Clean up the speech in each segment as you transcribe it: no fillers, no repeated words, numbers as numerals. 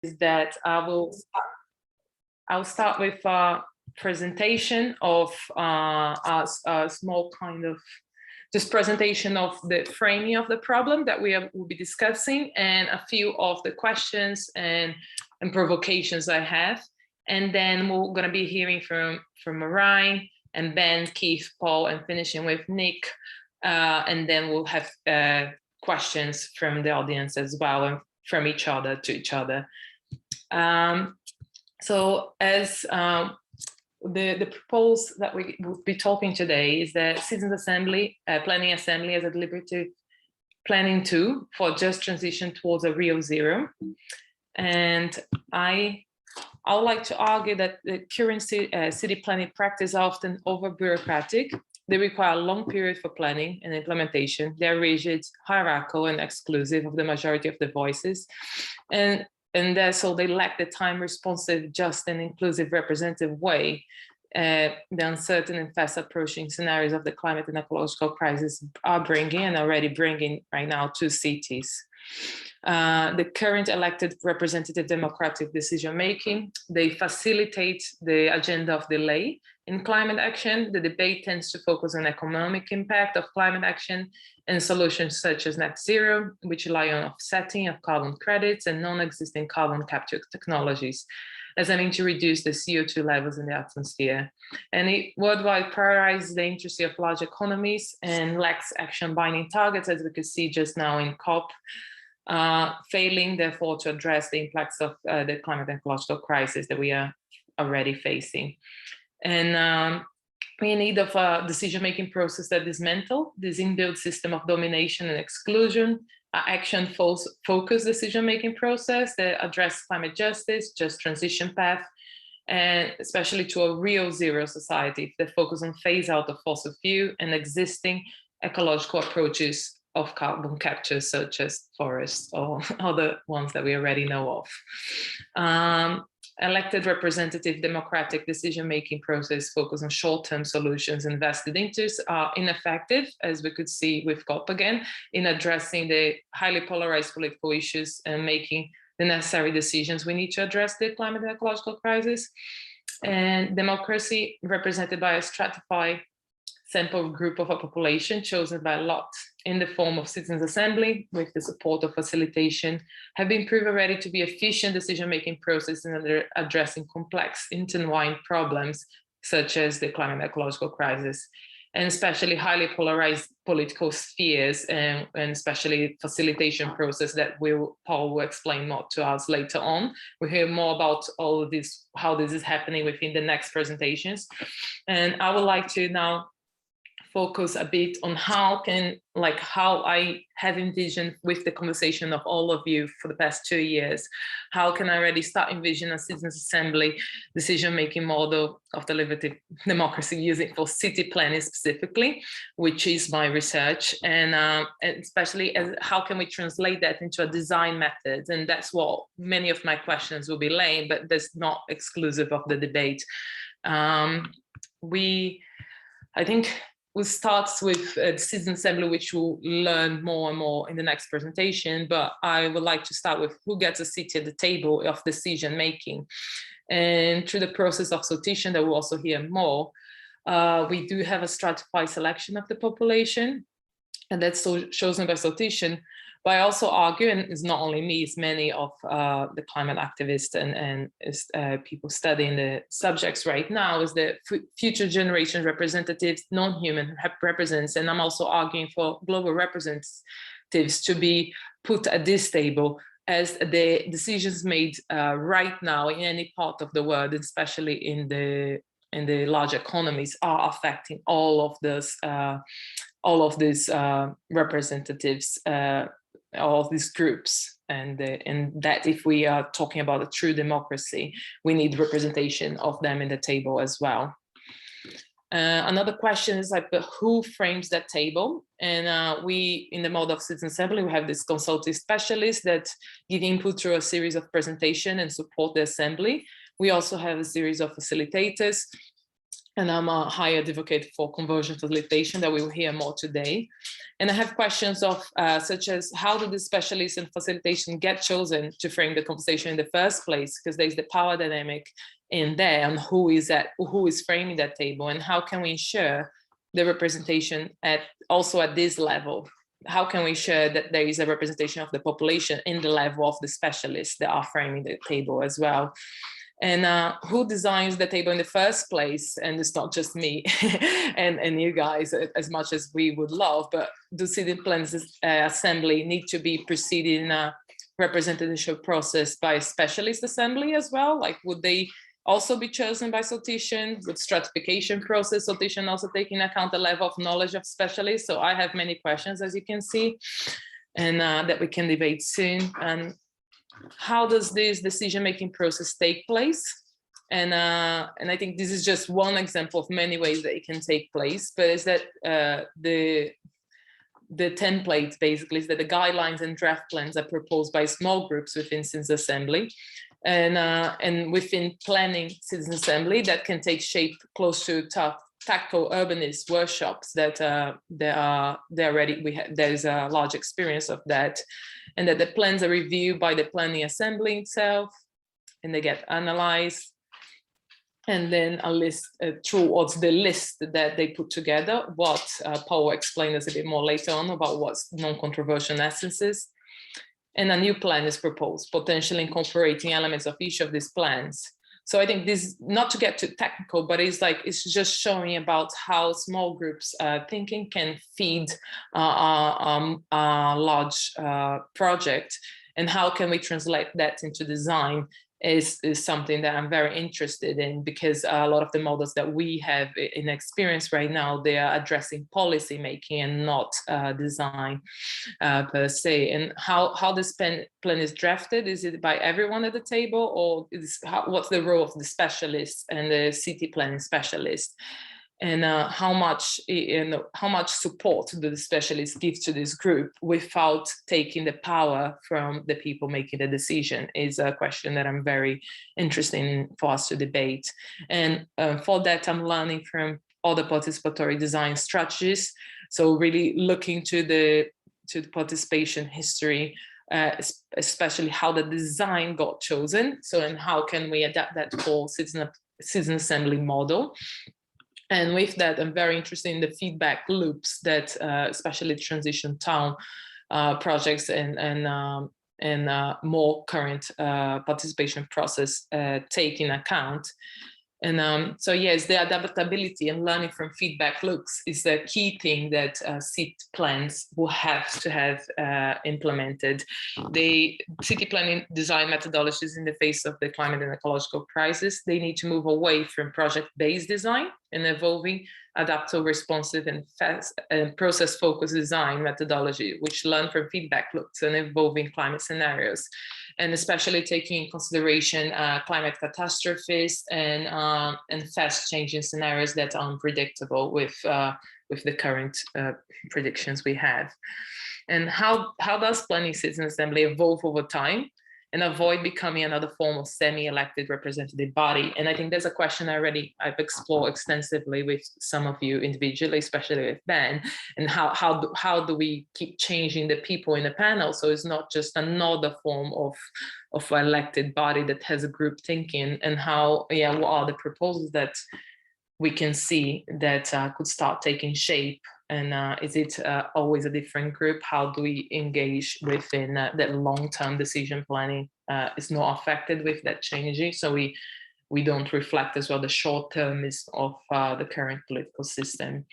is that I'll start with a presentation of a small kind of just presentation of the framing of the problem that will be discussing, and a few of the questions and provocations I have. And then we're going to be hearing from Marjin and Ben, Keith, Paul, and finishing with Nick. And then we'll have questions from the audience as well, and from each other to each other. So as the proposal that we will be talking today is the Citizens Assembly, Planning Assembly as a deliberative planning tool for just transition towards a real zero. And I would like to argue that the current city planning practice are often over-bureaucratic. They require a long period for planning and implementation. They're rigid, hierarchical, and exclusive of the majority of the voices. And so they lack the time-responsive, just and inclusive representative way the uncertain and fast-approaching scenarios of the climate and ecological crisis are bringing, and already bringing right now, to cities. The current elected representative democratic decision-making, they facilitate the agenda of delay in climate action. The debate tends to focus on economic impact of climate action and solutions such as net zero, which rely on offsetting of carbon credits and non-existing carbon capture technologies, as aiming to reduce the CO2 levels in the atmosphere. And it worldwide prioritizes the interest of large economies and lacks action binding targets, as we could see just now in COP, failing therefore to address the impacts of the climate and ecological crisis that we are already facing. And we need of a decision-making process that dismantle this inbuilt system of domination and exclusion, action-focused decision-making process that address climate justice, just transition path, and especially to a real zero society that focus on phase out of fossil fuel and existing ecological approaches of carbon capture, such as forests or other ones that we already know of. Elected representative democratic decision-making process focus on short-term solutions and vested interests are ineffective, as we could see with COP again, in addressing the highly polarized political issues and making the necessary decisions we need to address the climate and ecological crisis. And democracy, represented by a stratified sample group of a population chosen by lot in the form of Citizens Assembly with the support of Facilitation, have been proven already to be efficient decision-making process in addressing complex intertwined problems such as the climate and ecological crisis, and especially highly polarized political spheres, and especially Facilitation process that Paul will explain more to us later on. We'll hear more about all of this, how this is happening within the next presentations. And I would like to now focus a bit on how I have envisioned with the conversation of all of you for the past 2 years, how can I already start envisioning a Citizens Assembly decision-making model of deliberative democracy using for city planning specifically, which is my research, and especially as how can we translate that into a design method, and that's what many of my questions will be laying, but that's not exclusive of the debate. I think we'll start with the Citizens Assembly, which we'll learn more and more in the next presentation, but I would like to start with who gets a seat at the table of decision making. And through the process of sortition that we'll also hear more, we do have a stratified selection of the population, and that's chosen by sortition. But I also argue, and it's not only me, it's many of the climate activists and people studying the subjects right now, is that future generation representatives, non-human represents, and I'm also arguing for global representatives to be put at this table, as the decisions made right now in any part of the world, especially in the large economies, are affecting all of these representatives, all of these groups, and that if we are talking about a true democracy, we need representation of them in the table as well. Another question is like, but who frames that table? And we, in the model of Citizen Assembly, we have this consultative specialists that give input through a series of presentation and support the assembly. We also have a series of facilitators and I'm a high advocate for convergent facilitation that we will hear more today. And I have questions of such as how do the specialists in facilitation get chosen to frame the conversation in the first place? Because there's the power dynamic in there and who is framing that table, and how can we ensure the representation also at this level? How can we ensure that there is a representation of the population in the level of the specialists that are framing the table as well? And who designs the table in the first place? And it's not just me and you guys, as much as we would love, but do city plans assembly need to be preceded in a representative process by a specialist assembly as well? Like, would they also be chosen by Sortition? With stratification process, Sortition also taking account the level of knowledge of specialists? So I have many questions, as you can see, and that we can debate soon. And how does this decision-making process take place? And I think this is just one example of many ways that it can take place, but is that the template basically is that the guidelines and draft plans are proposed by small groups within Citizens Assembly, and within planning Citizens Assembly that can take shape close to tactical urbanist workshops that there's a large experience of that, and that the plans are reviewed by the planning assembly itself, and they get analyzed, and then a list towards the list that they put together, what Paul will explain us a bit more later on about what's non-controversial essences. And a new plan is proposed, potentially incorporating elements of each of these plans. So I think this, not to get too technical, but it's just showing about how small groups thinking can feed a large project, and how can we translate that into design is something that I'm very interested in, because a lot of the models that we have in experience right now, they are addressing policy making and not design per se. And how this plan is drafted, is it by everyone at the table, or what's the role of the specialists and the city planning specialists? And how much support do the specialists give to this group without taking the power from the people making the decision, is a question that I'm very interested in for us to debate. And for that, I'm learning from other participatory design strategies. So really looking to the participation history, especially how the design got chosen. So, and how can we adapt that for citizen assembly model? And with that, I'm very interested in the feedback loops that especially transition town projects and more current participation process take in account. And so yes, the adaptability and learning from feedback loops is the key thing that city plans will have to have implemented. The city planning design methodologies in the face of the climate and ecological crisis, they need to move away from project-based design and evolving adaptive, responsive, and fast and process-focused design methodology, which learn from feedback loops and evolving climate scenarios, and especially taking in consideration climate catastrophes and fast-changing scenarios that are unpredictable with the current predictions we have. And how does planning citizen assembly evolve over time and avoid becoming another form of semi-elected representative body? And I think there's a question I've explored extensively with some of you individually, especially with Ben, and how do we keep changing the people in the panel so it's not just another form of elected body that has a group thinking, and what are the proposals that we can see that could start taking shape? And is it always a different group? How do we engage within that long-term decision planning is not affected with that changing? So we don't reflect as well the short term is of the current political system.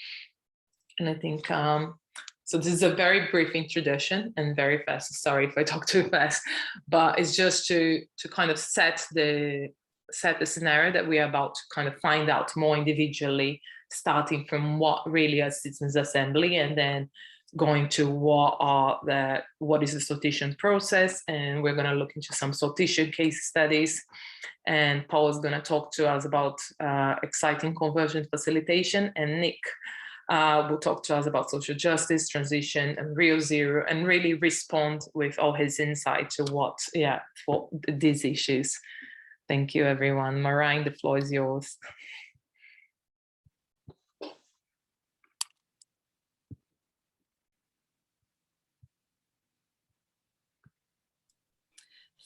And I think, so this is a very brief introduction and very fast. Sorry if I talk too fast, but it's just to kind of set the scenario that we are about to kind of find out more individually, starting from what really is Citizens Assembly, and then going to what is the sortition process. And we're going to look into some sortition case studies. And Paul is going to talk to us about exciting convergent facilitation, and Nick will talk to us about social justice, transition, and real zero, and really respond with all his insight to for these issues. Thank you, everyone. Marjin, the floor is yours.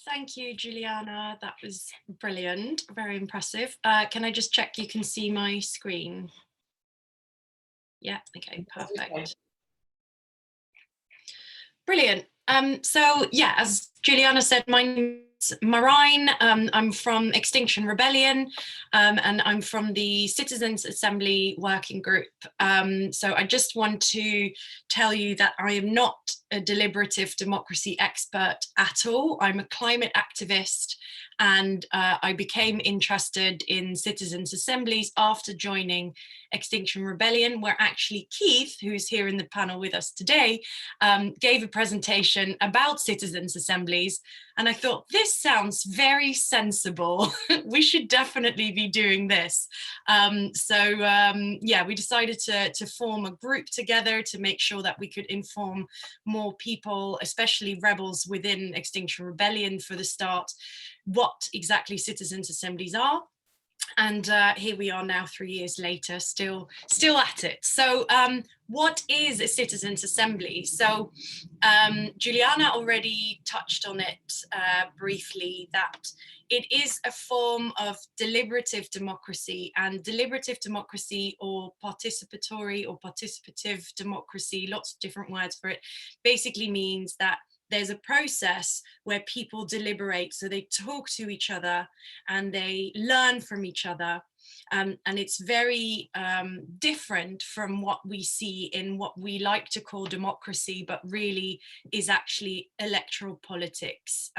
Thank you, Juliana. That was brilliant, very impressive. Can I just check you can see my screen? Yeah, okay, perfect. Brilliant. So yeah, as Juliana said, my name is Marjin. I'm from Extinction Rebellion, and I'm from the Citizens Assembly Working Group. So I just want to tell you that I am not a deliberative democracy expert at all. I'm a climate activist, and I became interested in citizens' assemblies after joining Extinction Rebellion, where actually Keith, who's here in the panel with us today, gave a presentation about citizens' assemblies. And I thought, this sounds very sensible. We should definitely be doing this. Yeah, we decided to form a group together to make sure that we could inform more people, especially rebels within Extinction Rebellion for the start, what exactly citizens' assemblies are. And here we are now 3 years later, still at it. So what is a citizens' assembly? So Juliana already touched on it briefly, that it is a form of deliberative democracy, and deliberative democracy, or participatory or participative democracy, lots of different words for it, basically means that there's a process where people deliberate, so they talk to each other and they learn from each other. And it's very different from what we see in what we like to call democracy, but really is actually electoral politics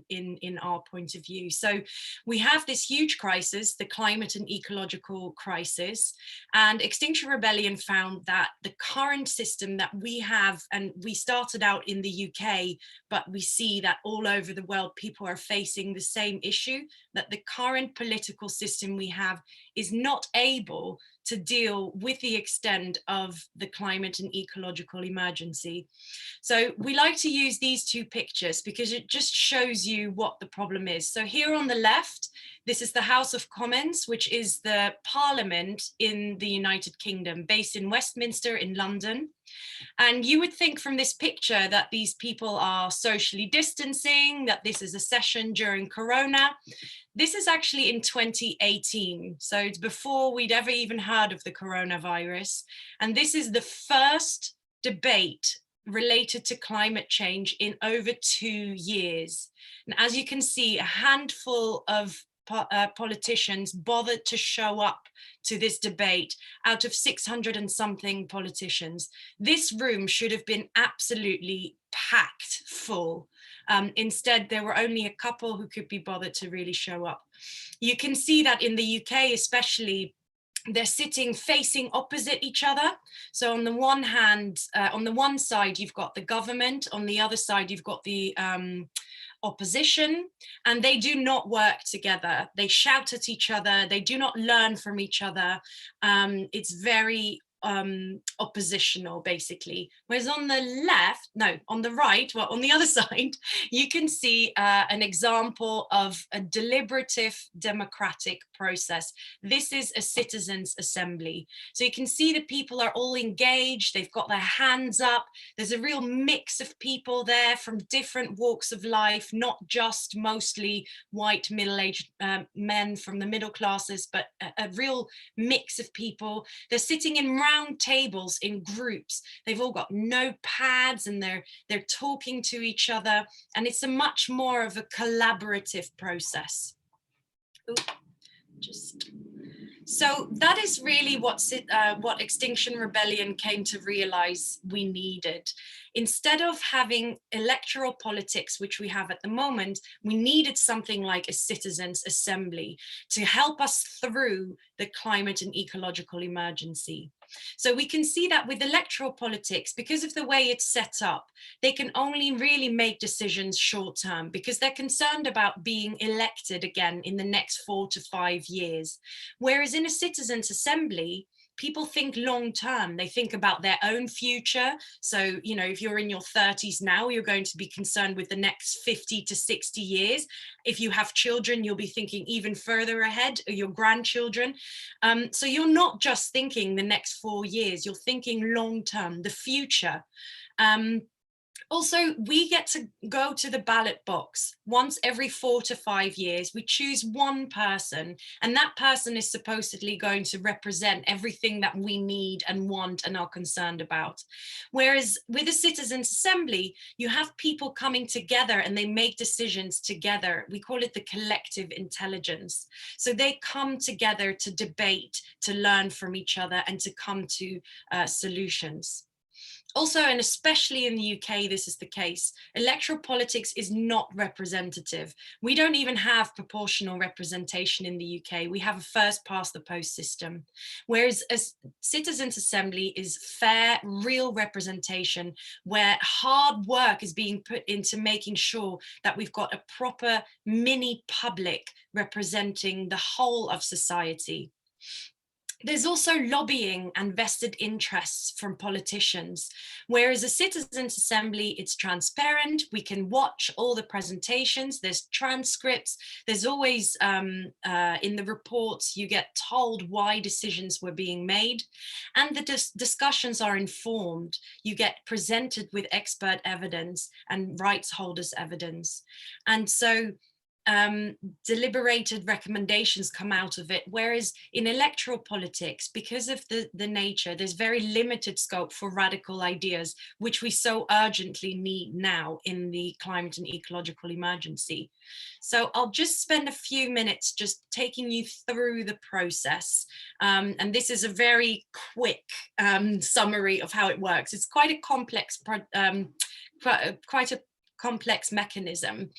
in our point of view. So we have this huge crisis, the climate and ecological crisis, and Extinction Rebellion found that the current system that we have, and we started out in the UK, but we see that all over the world people are facing the same issue, that the current political system we have is not able to deal with the extent of the climate and ecological emergency. So we like to use these two pictures because it just shows you what the problem is. So here on the left, this is the House of Commons, which is the parliament in the United Kingdom, based in Westminster in London. And you would think from this picture that these people are socially distancing, that this is a session during Corona. This is actually in 2018, so it's before we'd ever even heard of the coronavirus. And this is the first debate related to climate change in over 2 years. And as you can see, a handful of politicians bothered to show up to this debate out of 600 and something politicians. This room should have been absolutely packed full. Instead, there were only a couple who could be bothered to really show up. You can see that in the UK, especially, they're sitting facing opposite each other. So on the one hand, on the one side, you've got the government, on the other side, you've got the opposition, and they do not work together. They shout at each other, they do not learn from each other. It's very oppositional, basically. Whereas on the left, no, on the right, well, on the other side, you can see an example of a deliberative democratic process. This is a citizens' assembly. So you can see that people are all engaged, they've got their hands up, there's a real mix of people there from different walks of life, not just mostly white middle-aged men from the middle classes, but a real mix of people. They're sitting in round tables in groups. They've all got notepads and they're talking to each other, and it's a much more of a collaborative process. Ooh, so that is really what Extinction Rebellion came to realize we needed. Instead of having electoral politics, which we have at the moment, we needed something like a citizens' assembly to help us through the climate and ecological emergency. So we can see that with electoral politics, because of the way it's set up, they can only really make decisions short term because they're concerned about being elected again in the next 4 to 5 years. Whereas in a citizens' assembly, people think long term. They think about their own future. So, you know, if you're in your 30s now, you're going to be concerned with the next 50 to 60 years. If you have children, you'll be thinking even further ahead, or your grandchildren. So you're not just thinking the next 4 years, you're thinking long term, the future. Also, we get to go to the ballot box once every 4 to 5 years. We choose one person, and that person is supposedly going to represent everything that we need and want and are concerned about. Whereas with a citizens' assembly, you have people coming together and they make decisions together. We call it the collective intelligence. So they come together to debate, to learn from each other, and to come to solutions. Also, and especially in the UK, this is the case, electoral politics is not representative. We don't even have proportional representation in the UK. We have a first past the post system, whereas a citizens' assembly is fair, real representation, where hard work is being put into making sure that we've got a proper mini public representing the whole of society. There's also lobbying and vested interests from politicians, whereas a citizens' assembly, it's transparent. We can watch all the presentations, there's transcripts, there's always in the reports, you get told why decisions were being made, and the discussions are informed. You get presented with expert evidence and rights holders evidence. And so deliberated recommendations come out of it, whereas in electoral politics, because of the nature, there's very limited scope for radical ideas, which we so urgently need now in the climate and ecological emergency. So I'll just spend a few minutes just taking you through the process, and this is a very quick summary of how it works. It's quite a complex complex mechanism.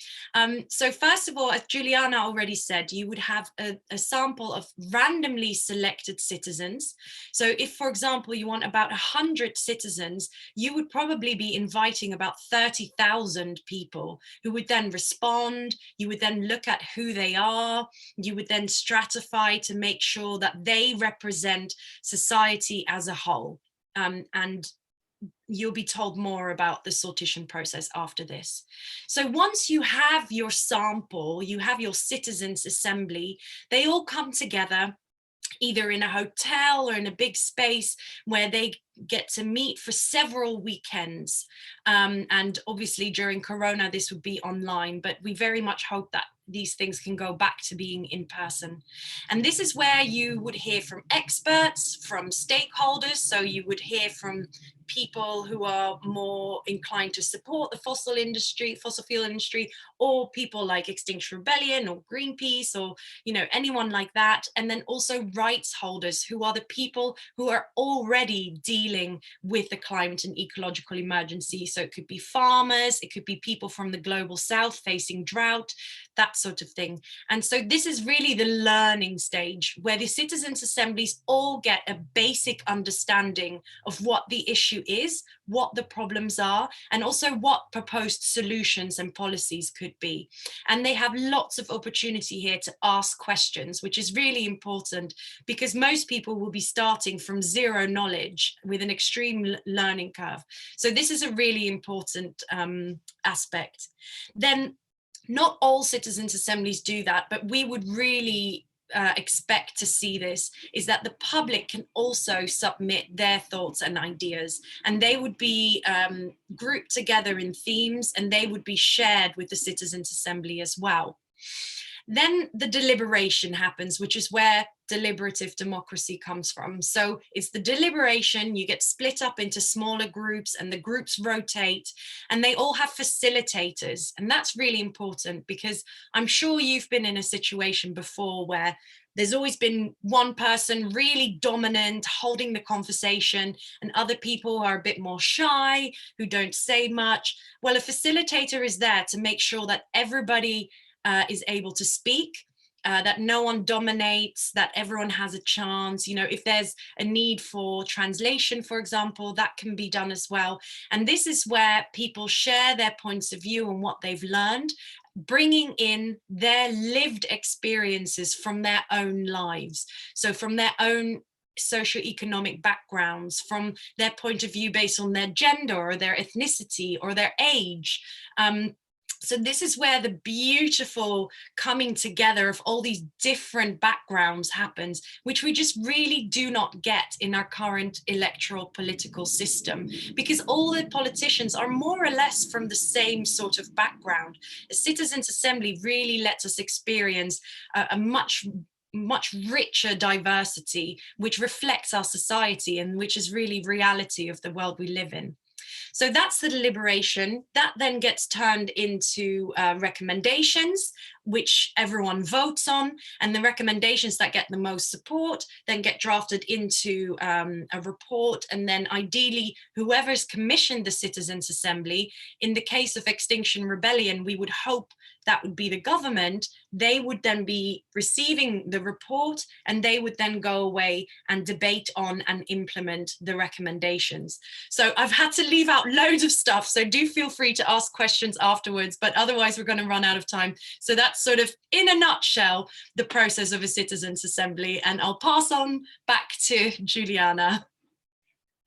So first of all, as Juliana already said, you would have a sample of randomly selected citizens. So if, for example, you want about 100 citizens, you would probably be inviting about 30,000 people who would then respond. You would then look at who they are. You would then stratify to make sure that they represent society as a whole. And you'll be told more about the sortition process after this. So once you have your sample, you have your citizens' assembly, they all come together either in a hotel or in a big space where they get to meet for several weekends. And obviously during Corona, this would be online, but we very much hope that these things can go back to being in person. And this is where you would hear from experts, from stakeholders. So you would hear from people who are more inclined to support the fossil fuel industry, or people like Extinction Rebellion or Greenpeace, or anyone like that. And then also rights holders, who are the people who are already dealing with the climate and ecological emergency. So it could be farmers, it could be people from the global south facing drought, that sort of thing. And so this is really the learning stage, where the citizens' assemblies all get a basic understanding of what the issue is, what the problems are, and also what proposed solutions and policies could be. And they have lots of opportunity here to ask questions, which is really important, because most people will be starting from zero knowledge with an extreme learning curve. So this is a really important aspect. Then not all citizens' assemblies do that, but we would really expect to see this, is that the public can also submit their thoughts and ideas, and they would be grouped together in themes, and they would be shared with the citizens' assembly as well. Then the deliberation happens, which is where deliberative democracy comes from. So it's the deliberation, you get split up into smaller groups, and the groups rotate, and they all have facilitators. And that's really important, because I'm sure you've been in a situation before where there's always been one person really dominant, holding the conversation, and other people are a bit more shy, who don't say much. Well, a facilitator is there to make sure that everybody is able to speak, that no one dominates, that everyone has a chance. If there's a need for translation, for example, that can be done as well. And this is where people share their points of view and what they've learned, bringing in their lived experiences from their own lives. So from their own socioeconomic backgrounds, from their point of view based on their gender or their ethnicity or their age. So this is where the beautiful coming together of all these different backgrounds happens, which we just really do not get in our current electoral political system, because all the politicians are more or less from the same sort of background. A citizens' assembly really lets us experience a much richer diversity, which reflects our society and which is really reality of the world we live in. So that's the deliberation. That then gets turned into recommendations, which everyone votes on, and the recommendations that get the most support then get drafted into a report, and then ideally whoever's commissioned the Citizens' Assembly, in the case of Extinction Rebellion, we would hope that would be the government. They would then be receiving the report, and they would then go away and debate on and implement the recommendations. So I've had to leave out loads of stuff, so do feel free to ask questions afterwards, but otherwise we're going to run out of time. So that's sort of, in a nutshell, the process of a Citizens' Assembly, and I'll pass on back to Juliana.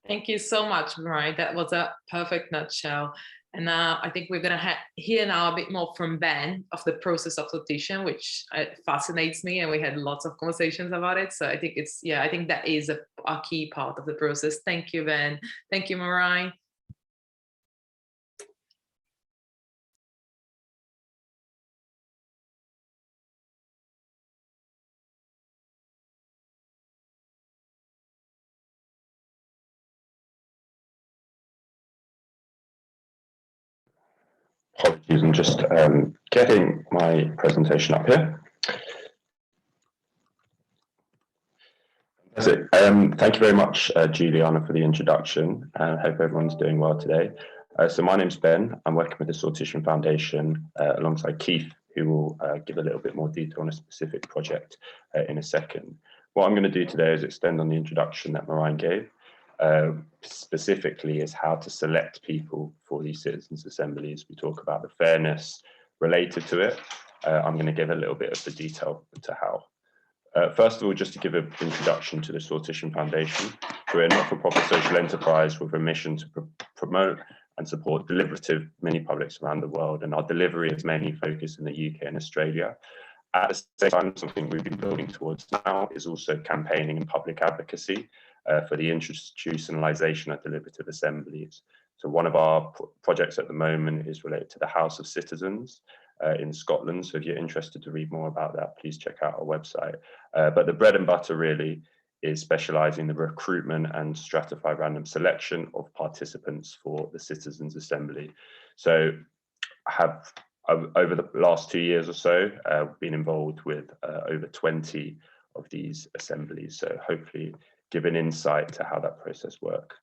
Thank you so much, Marjin. That was a perfect nutshell. And I think we're going to hear now a bit more from Ben of the process of sortition, which fascinates me, and we had lots of conversations about it. So I think I think that is a key part of the process. Thank you, Ben. Thank you, Marjin. Apologies, I'm just getting my presentation up here. That's it. Thank you very much, Juliana, for the introduction. I hope everyone's doing well today. So my name's Ben. I'm working with the Sortition Foundation alongside Keith, who will give a little bit more detail on a specific project in a second. What I'm going to do today is extend on the introduction that Marjin gave. Specifically is how to select people for these citizens' assemblies. We talk about the fairness related to it. I'm going to give a little bit of the detail to how. First of all, just to give an introduction to the Sortition Foundation, we're a not-for-profit social enterprise with a mission to promote and support deliberative mini-publics around the world, and our delivery is mainly focused in the UK and Australia. At the same time, something we've been building towards now is also campaigning and public advocacy for the institutionalization of deliberative assemblies. So one of our projects at the moment is related to the House of Citizens in Scotland. So if you're interested to read more about that, please check out our website. But the bread and butter really is specializing in the recruitment and stratified random selection of participants for the Citizens' Assembly. So I have, over the last 2 years or so, been involved with over 20 of these assemblies. So hopefully give an insight to how that process works.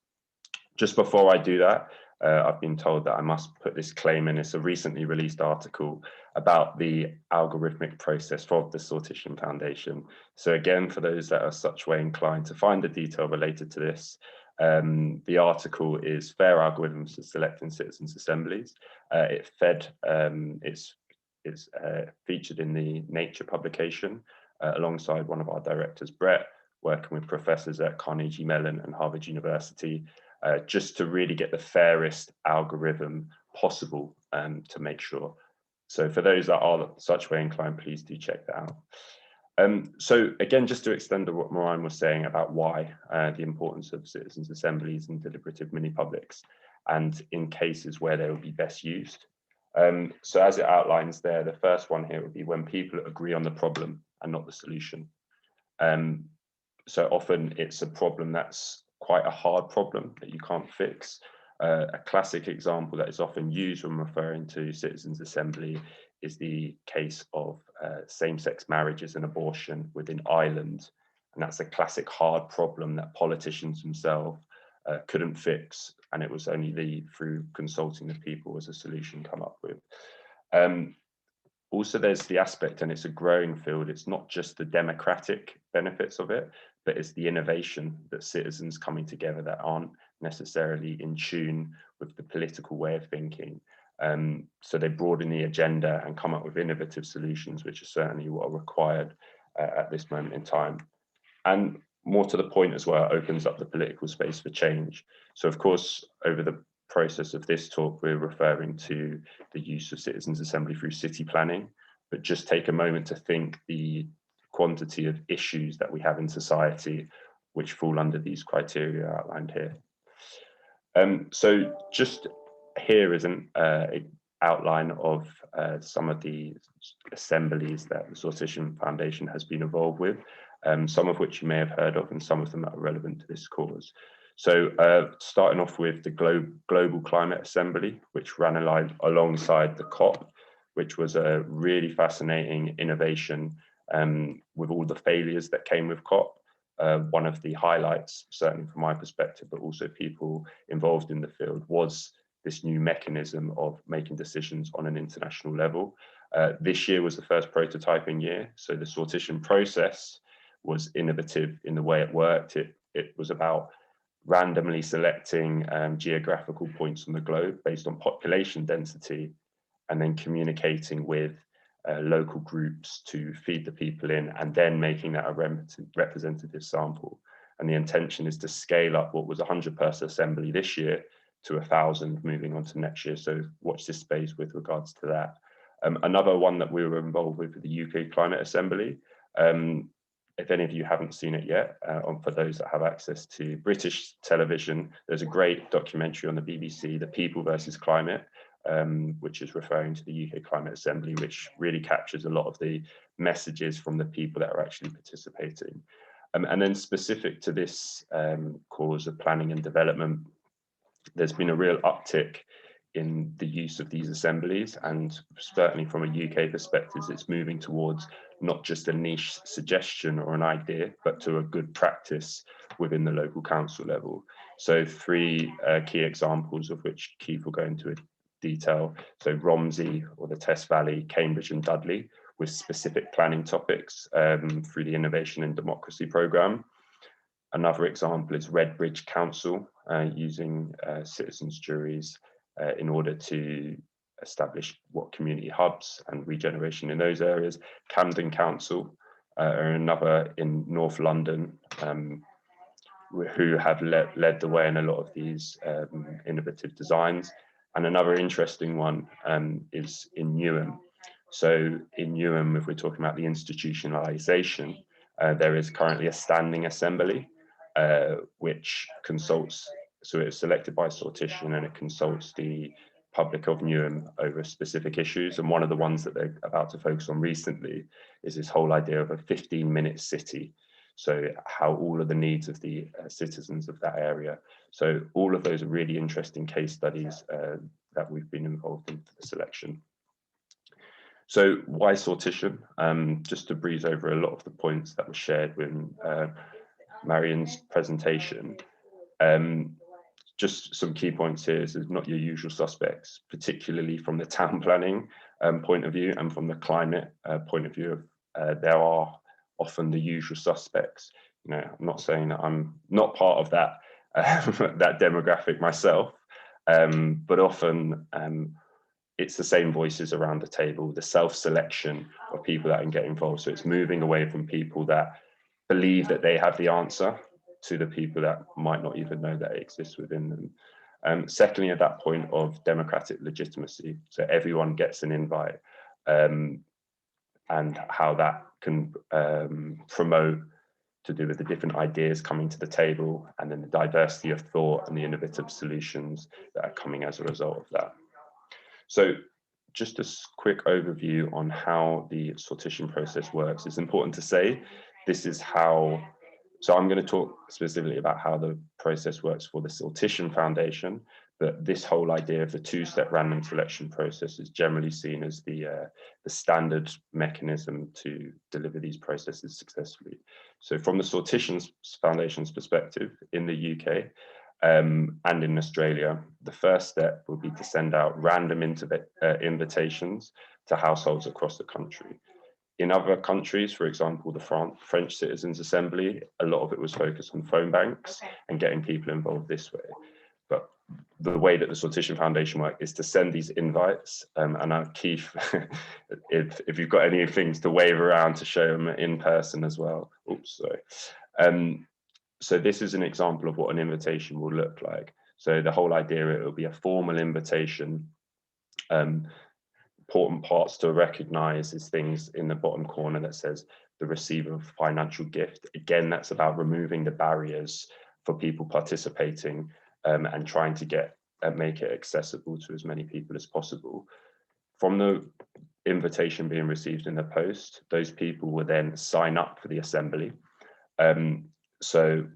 Just before I do that, I've been told that I must put this claim in. It's a recently released article about the algorithmic process for the Sortition Foundation. So again, for those that are such way inclined to find the detail related to this, the article is Fair Algorithms for Selecting Citizens' Assemblies. It's featured in the Nature publication alongside one of our directors, Brett, working with professors at Carnegie Mellon and Harvard University, just to really get the fairest algorithm possible to make sure. So for those that are such way inclined, please do check that out. So again, just to extend on what Marjin was saying about why the importance of citizens' assemblies and deliberative mini-publics, and in cases where they will be best used. So as it outlines there, the first one here would be when people agree on the problem and not the solution. So often it's a problem that's quite a hard problem that you can't fix. A classic example that is often used when referring to citizens' assembly is the case of same-sex marriages and abortion within Ireland. And that's a classic hard problem that politicians themselves couldn't fix. And it was only through consulting the people as a solution come up with. Also, there's the aspect, and it's a growing field, it's not just the democratic benefits of it, but it's the innovation that citizens coming together that aren't necessarily in tune with the political way of thinking. So they broaden the agenda and come up with innovative solutions, which are certainly what are required at this moment in time. And more to the point as well, it opens up the political space for change. So of course, over the process of this talk, we're referring to the use of citizens' assembly through city planning, but just take a moment to think the quantity of issues that we have in society which fall under these criteria outlined here. So just here is an outline of some of the assemblies that the Sortition Foundation has been involved with, some of which you may have heard of and some of them that are relevant to this cause. So starting off with the Global Climate Assembly, which ran alongside the COP, which was a really fascinating innovation with all the failures that came with COP. One of the highlights, certainly from my perspective, but also people involved in the field, was this new mechanism of making decisions on an international level. This year was the first prototyping year, so the sortition process was innovative in the way it worked. It was about randomly selecting geographical points on the globe based on population density, and then communicating with local groups to feed the people in, and then making that a representative sample. And the intention is to scale up what was a 100-person assembly this year to 1,000 moving on to next year. So watch this space with regards to that. Another one that we were involved with the UK Climate Assembly. If any of you haven't seen it yet, for those that have access to British television, there's a great documentary on the BBC, The People versus Climate, which is referring to the UK Climate Assembly, which really captures a lot of the messages from the people that are actually participating. And then specific to this cause of planning and development, there's been a real uptick in the use of these assemblies, and certainly from a UK perspective, it's moving towards not just a niche suggestion or an idea, but to a good practice within the local council level. So three key examples of which Keith will go into detail. So Romsey, or the Test Valley, Cambridge and Dudley, with specific planning topics through the Innovation and Democracy programme. Another example is Redbridge Council, using citizens' juries in order to establish what community hubs and regeneration in those areas. Camden Council, another in North London, who have led the way in a lot of these innovative designs. And another interesting one is in Newham. So in Newham, if we're talking about the institutionalization, there is currently a standing assembly, which consults, so it's selected by Sortition, and it consults the public of Newham over specific issues. And one of the ones that they're about to focus on recently is this whole idea of a 15-minute city. So how all of the needs of the citizens of that area. So all of those are really interesting case studies that we've been involved in for the selection. So why Sortition? Just to breeze over a lot of the points that were shared in Marjin's presentation. Just some key points here is not your usual suspects, particularly from the town planning point of view and from the climate point of view. There are often the usual suspects. You know, I'm not saying that I'm not part of that that demographic myself, but often it's the same voices around the table, the self-selection of people that can get involved. So it's moving away from people that believe that they have the answer to the people that might not even know that it exists within them. Secondly, at that point of democratic legitimacy, so everyone gets an invite, and how that can promote to do with the different ideas coming to the table, and then the diversity of thought and the innovative solutions that are coming as a result of that. So just a quick overview on how the sortition process works. It's important to say this is how, so I'm going to talk specifically about how the process works for the Sortition Foundation, but this whole idea of the two-step random selection process is generally seen as the standard mechanism to deliver these processes successfully. So from the Sortition Foundation's perspective in the UK and in Australia, the first step will be to send out random invitations to households across the country. In other countries, for example, the French Citizens Assembly, a lot of it was focused on phone banks and getting people involved this way. But the way that the Sortition Foundation works is to send these invites, and Keith, if you've got any things to wave around to show them in person as well. Oops, sorry. So this is an example of what an invitation will look like. So the whole idea, it will be a formal invitation. Important parts to recognize is things in the bottom corner that says the receiver of financial gift. Again, that's about removing the barriers for people participating and trying to make it accessible to as many people as possible. From the invitation being received in the post, those people will then sign up for the assembly. So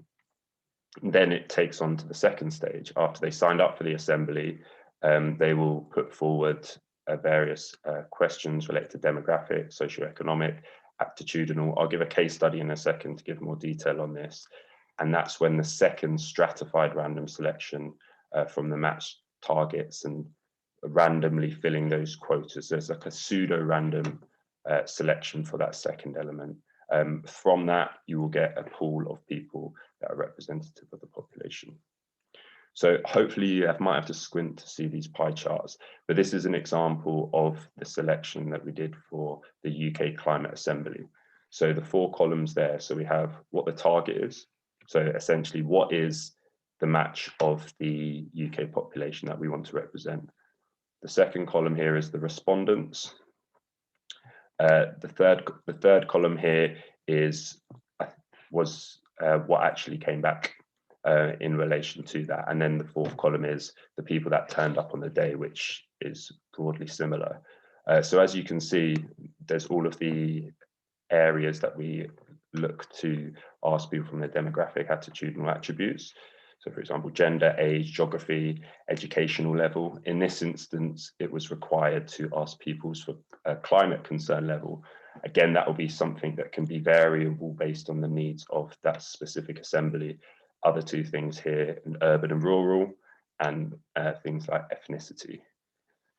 then it takes on to the second stage. After they signed up for the assembly, they will put forward various questions related to demographic, socioeconomic, aptitudinal. I'll give a case study in a second to give more detail on this. And that's when the second stratified random selection from the match targets and randomly filling those quotas. There's like a pseudo-random selection for that second element. From that, you will get a pool of people that are representative of the population. So hopefully you might have to squint to see these pie charts, but this is an example of the selection that we did for the UK Climate Assembly. So the 4 columns there, so we have what the target is. So essentially, what is the match of the UK population that we want to represent? The second column here is the respondents. The third column here was what actually came back in relation to that. And then the fourth column is the people that turned up on the day, which is broadly similar. So as you can see, there's all of the areas that we look to ask people from their demographic, attitudinal attributes. So for example, gender, age, geography, educational level. In this instance, it was required to ask people's for climate concern level. Again, that will be something that can be variable based on the needs of that specific assembly. Other 2 things here, urban and rural, and things like ethnicity.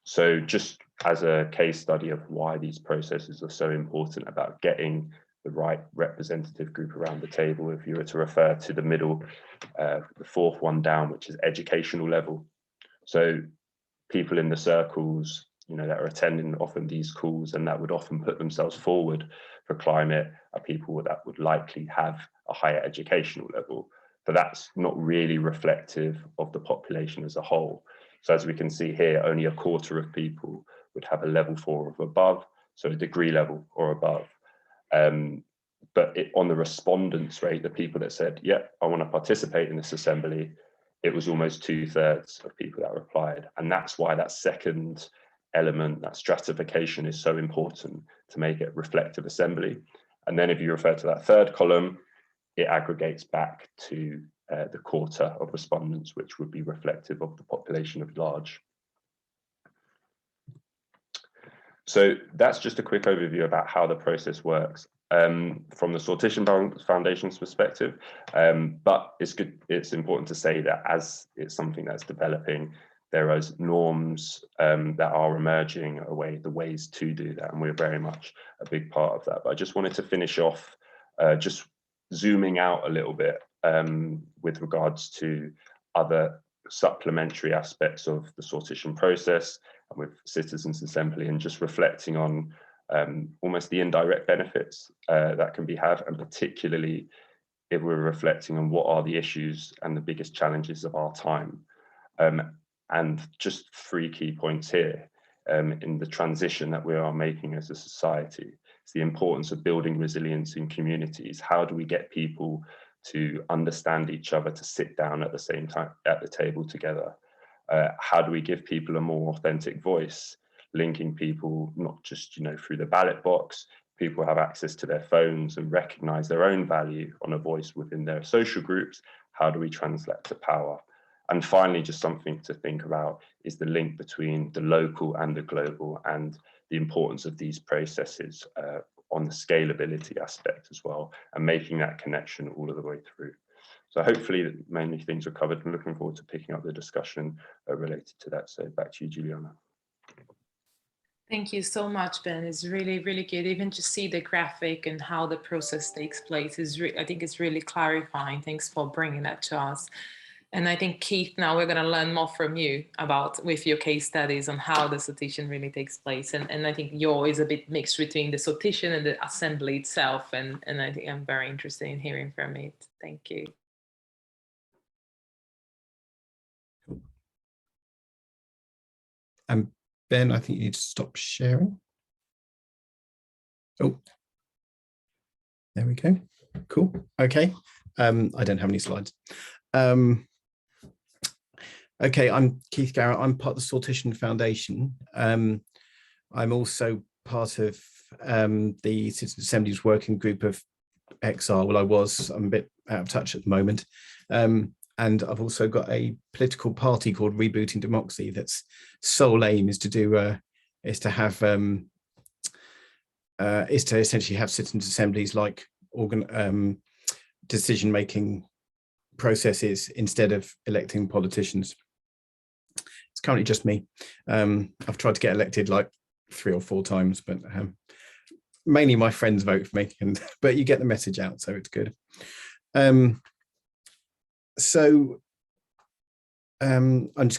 So just as a case study of why these processes are so important about getting the right representative group around the table, if you were to refer to the middle, the 4th one down, which is educational level. So people in the circles, that are attending often these calls and that would often put themselves forward for climate are people that would likely have a higher educational level. But that's not really reflective of the population as a whole. So as we can see here, only 1/4 of people would have a level 4 or above, so a degree level or above. But on the respondents rate, the people that said, yeah, I want to participate in this assembly, it was almost 2/3 of people that replied. And that's why that second element, that stratification, is so important to make it reflective assembly. And then if you refer to that 3rd column, it aggregates back to the 1/4 of respondents, which would be reflective of the population at large. So that's just a quick overview about how the process works from the Sortition Foundation's perspective. But it's important to say that as it's something that's developing, there are norms that are emerging, the ways to do that, and we're very much a big part of that. But I just wanted to finish off just zooming out a little bit with regards to other supplementary aspects of the sortition process and with citizens assembly, and just reflecting on almost the indirect benefits that can be had, and particularly if we're reflecting on what are the issues and the biggest challenges of our time. And just 3 key points here in the transition that we are making as a society. It's the importance of building resilience in communities. How do we get people to understand each other, to sit down at the same time at the table together? How do we give people a more authentic voice, linking people not just through the ballot box? People have access to their phones and recognize their own value on a voice within their social groups. How do we translate to power? And finally, just something to think about is the link between the local and the global, and the importance of these processes on the scalability aspect as well, and making that connection all of the way through. So hopefully many things are covered, and looking forward to picking up the discussion related to that. So back to you, Juliana. Thank you so much, Ben. It's really, really good. Even to see the graphic and how the process takes place I think it's really clarifying. Thanks for bringing that to us. And I think, Keith, now we're going to learn more from you with your case studies on how the sortition really takes place. And I think yours is a bit mixed between the sortition and the assembly itself. And I think I'm very interested in hearing from it. Thank you. And Ben, I think you need to stop sharing. Oh, there we go. Cool. Okay. I don't have any slides. Okay, I'm Keith Garrett. I'm part of the Sortition Foundation. I'm also part of the Citizen Assemblies Working Group of XR. Well, I'm a bit out of touch at the moment. And I've also got a political party called Rebooting Democracy that's sole aim is to do is to essentially have citizens assemblies like decision-making processes instead of electing politicians. It's currently just me. I've tried to get elected like 3 or 4 times, but mainly my friends vote for me, but you get the message out, so it's good. I'm just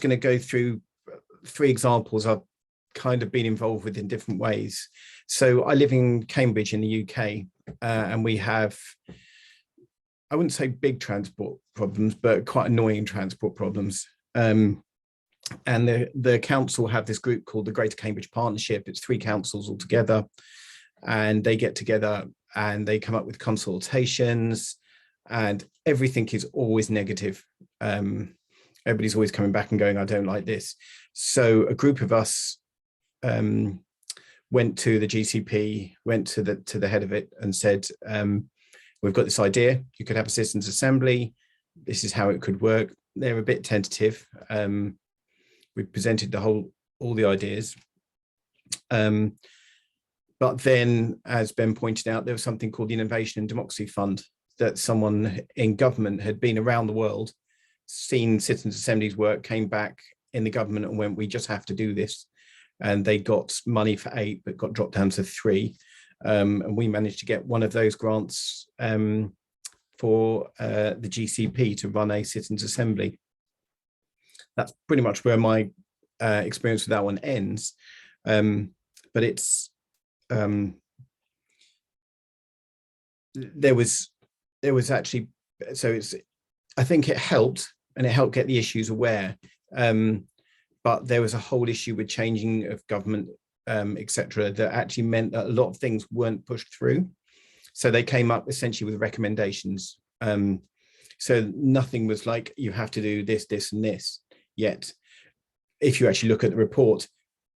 going to go through 3 examples I've kind of been involved with in different ways. So I live in Cambridge in the UK, and we have, I wouldn't say big transport problems, but quite annoying transport problems. And the council have this group called the Greater Cambridge Partnership. It's 3 councils all together, and they get together and they come up with consultations, and everything is always negative. Everybody's always coming back and going, I don't like this. So a group of us went to the GCP, went to the head of it and said, we've got this idea, you could have a citizens assembly, this is how it could work. They're a bit tentative. We presented all the ideas. But then, as Ben pointed out, there was something called the Innovation and Democracy Fund, that someone in government had been around the world, seen citizens assemblies work, came back in the government and went, we just have to do this. And they got money for 8, but got dropped down to 3. And we managed to get one of those grants for the GCP to run a citizens assembly. That's pretty much where my experience with that one ends. But it's there was actually, so it's, I think it helped, and it helped get the issues aware. But there was a whole issue with changing of government, etc., that actually meant that a lot of things weren't pushed through. So they came up essentially with recommendations. So nothing was like, you have to do this, this, and this. Yet, if you actually look at the report,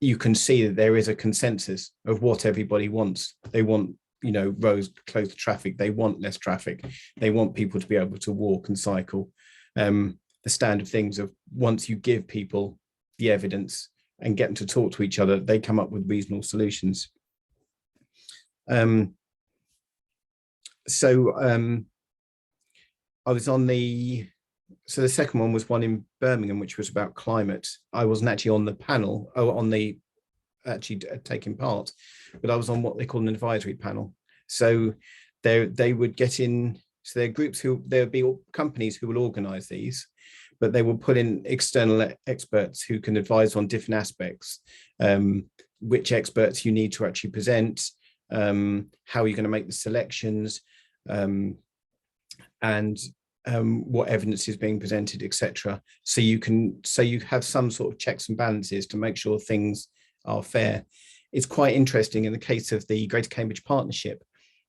you can see that there is a consensus of what everybody wants. They want, roads close to traffic. They want less traffic. They want people to be able to walk and cycle. The standard things of, once you give people the evidence and get them to talk to each other, they come up with reasonable solutions. I was on the second one was one in Birmingham, which was about climate. I wasn't actually on the panel, taking part, but I was on what they call an advisory panel. So they would get in, so there are groups there would be companies who will organize these, but they will put in external experts who can advise on different aspects, which experts you need to actually present, how you're going to make the selections, and what evidence is being presented, etc. So you have some sort of checks and balances to make sure things are fair. It's quite interesting in the case of the Greater Cambridge Partnership.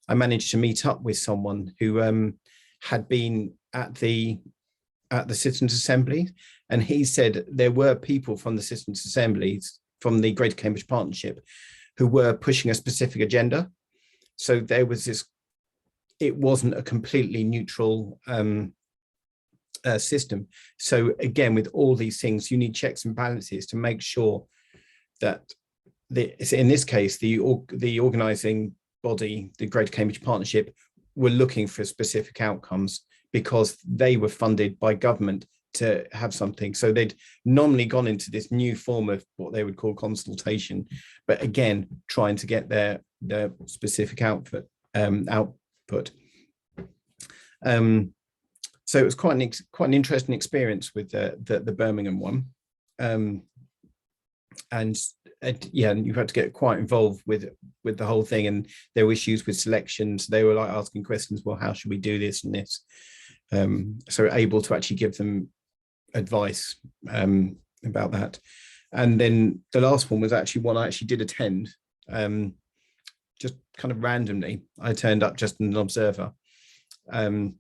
I managed to meet up with someone who had been at the Citizens Assembly, and he said there were people from the Citizens Assemblies from the Greater Cambridge Partnership who were pushing a specific agenda. So there was this, it wasn't a completely neutral system. So again, with all these things, you need checks and balances to make sure that in this case, the organising body, the Greater Cambridge Partnership, were looking for specific outcomes because they were funded by government to have something. So they'd normally gone into this new form of what they would call consultation, but again, trying to get their specific output. So it was quite an interesting experience with the Birmingham one. And you had to get quite involved with the whole thing, and there were issues with selections. They were like asking questions, well, how should we do this and this? So able to actually give them advice about that. And then the last one was actually one I actually did attend, just kind of randomly. I turned up just as an observer. And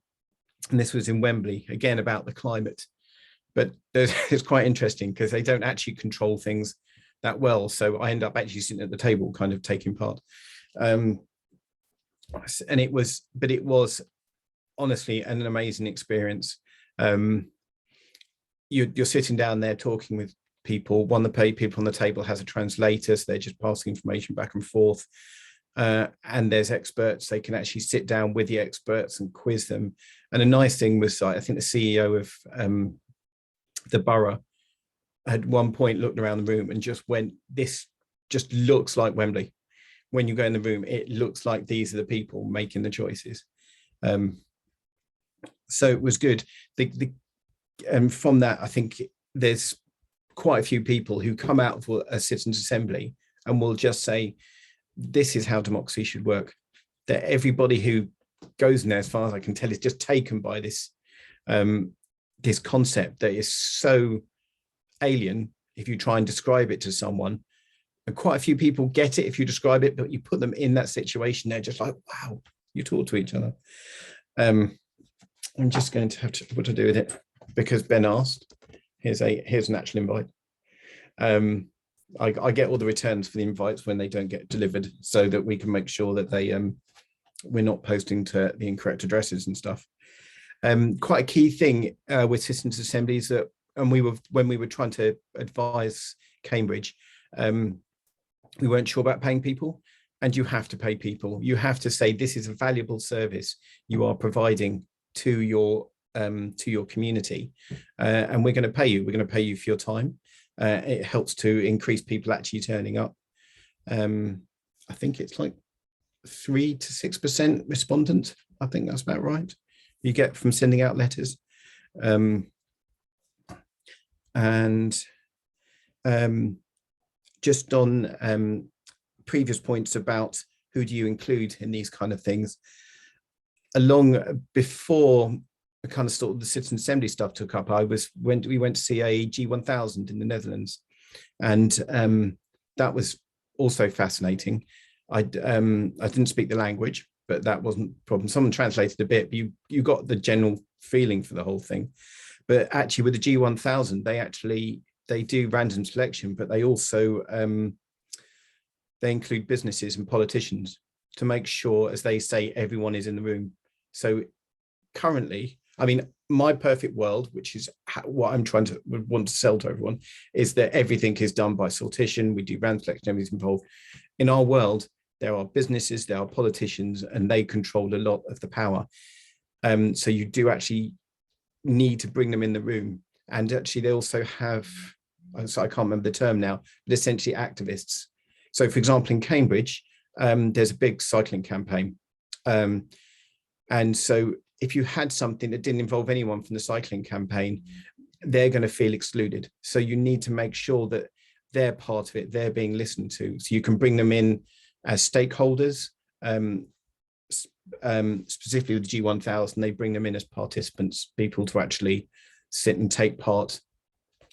this was in Wembley, again, about the climate. But it's quite interesting because they don't actually control things that well. So I end up actually sitting at the table, kind of taking part. And it was honestly an amazing experience. You're sitting down there talking with people. One of the people on the table has a translator, so they're just passing information back and forth. And there's experts. They can actually sit down with the experts and quiz them. And a nice thing was, I think the CEO of the borough at one point looked around the room and just went, this just looks like Wembley. When you go in the room, it looks like these are the people making the choices. So it was good. And from that, I think there's quite a few people who come out of a citizens' assembly and will just say, this is how democracy should work. That everybody who goes in there, as far as I can tell, is just taken by this this concept that is so alien if you try and describe it to someone. And quite a few people get it if you describe it, but you put them in that situation, they're just like, wow, you talk to each other. I'm just going to have to what to do with it because Ben asked. Here's an actual invite. I get all the returns for the invites when they don't get delivered, so that we can make sure that we're not posting to the incorrect addresses and stuff. Quite a key thing with citizens' assemblies that, and when we were trying to advise Cambridge, we weren't sure about paying people, and you have to pay people. You have to say this is a valuable service you are providing to your community, and we're going to pay you. We're going to pay you for your time. It helps to increase people actually turning up. I think it's like 3 to 6% respondent. I think that's about right. You get from sending out letters. Just on previous points about who do you include in these kind of things, before kind of sort of the citizen assembly stuff took up, we went to see a G1000 in the Netherlands, and that was also fascinating. I didn't speak the language, but that wasn't a problem. Someone translated a bit, but you got the general feeling for the whole thing. But actually with the G1000, they do random selection, but they also they include businesses and politicians to make sure, as they say, everyone is in the room. So currently, I mean, my perfect world, which is what I'm want to sell to everyone, is that everything is done by sortition. We do random selection, everything's involved. In our world, there are businesses, there are politicians, and they control a lot of the power. So you do actually need to bring them in the room. And actually, they also have, so I can't remember the term now, but essentially activists. So for example, in Cambridge, there's a big cycling campaign. And so if you had something that didn't involve anyone from the cycling campaign, they're going to feel excluded. So you need to make sure that they're part of it, they're being listened to. So you can bring them in as stakeholders, specifically with the G1000, they bring them in as participants, people to actually sit and take part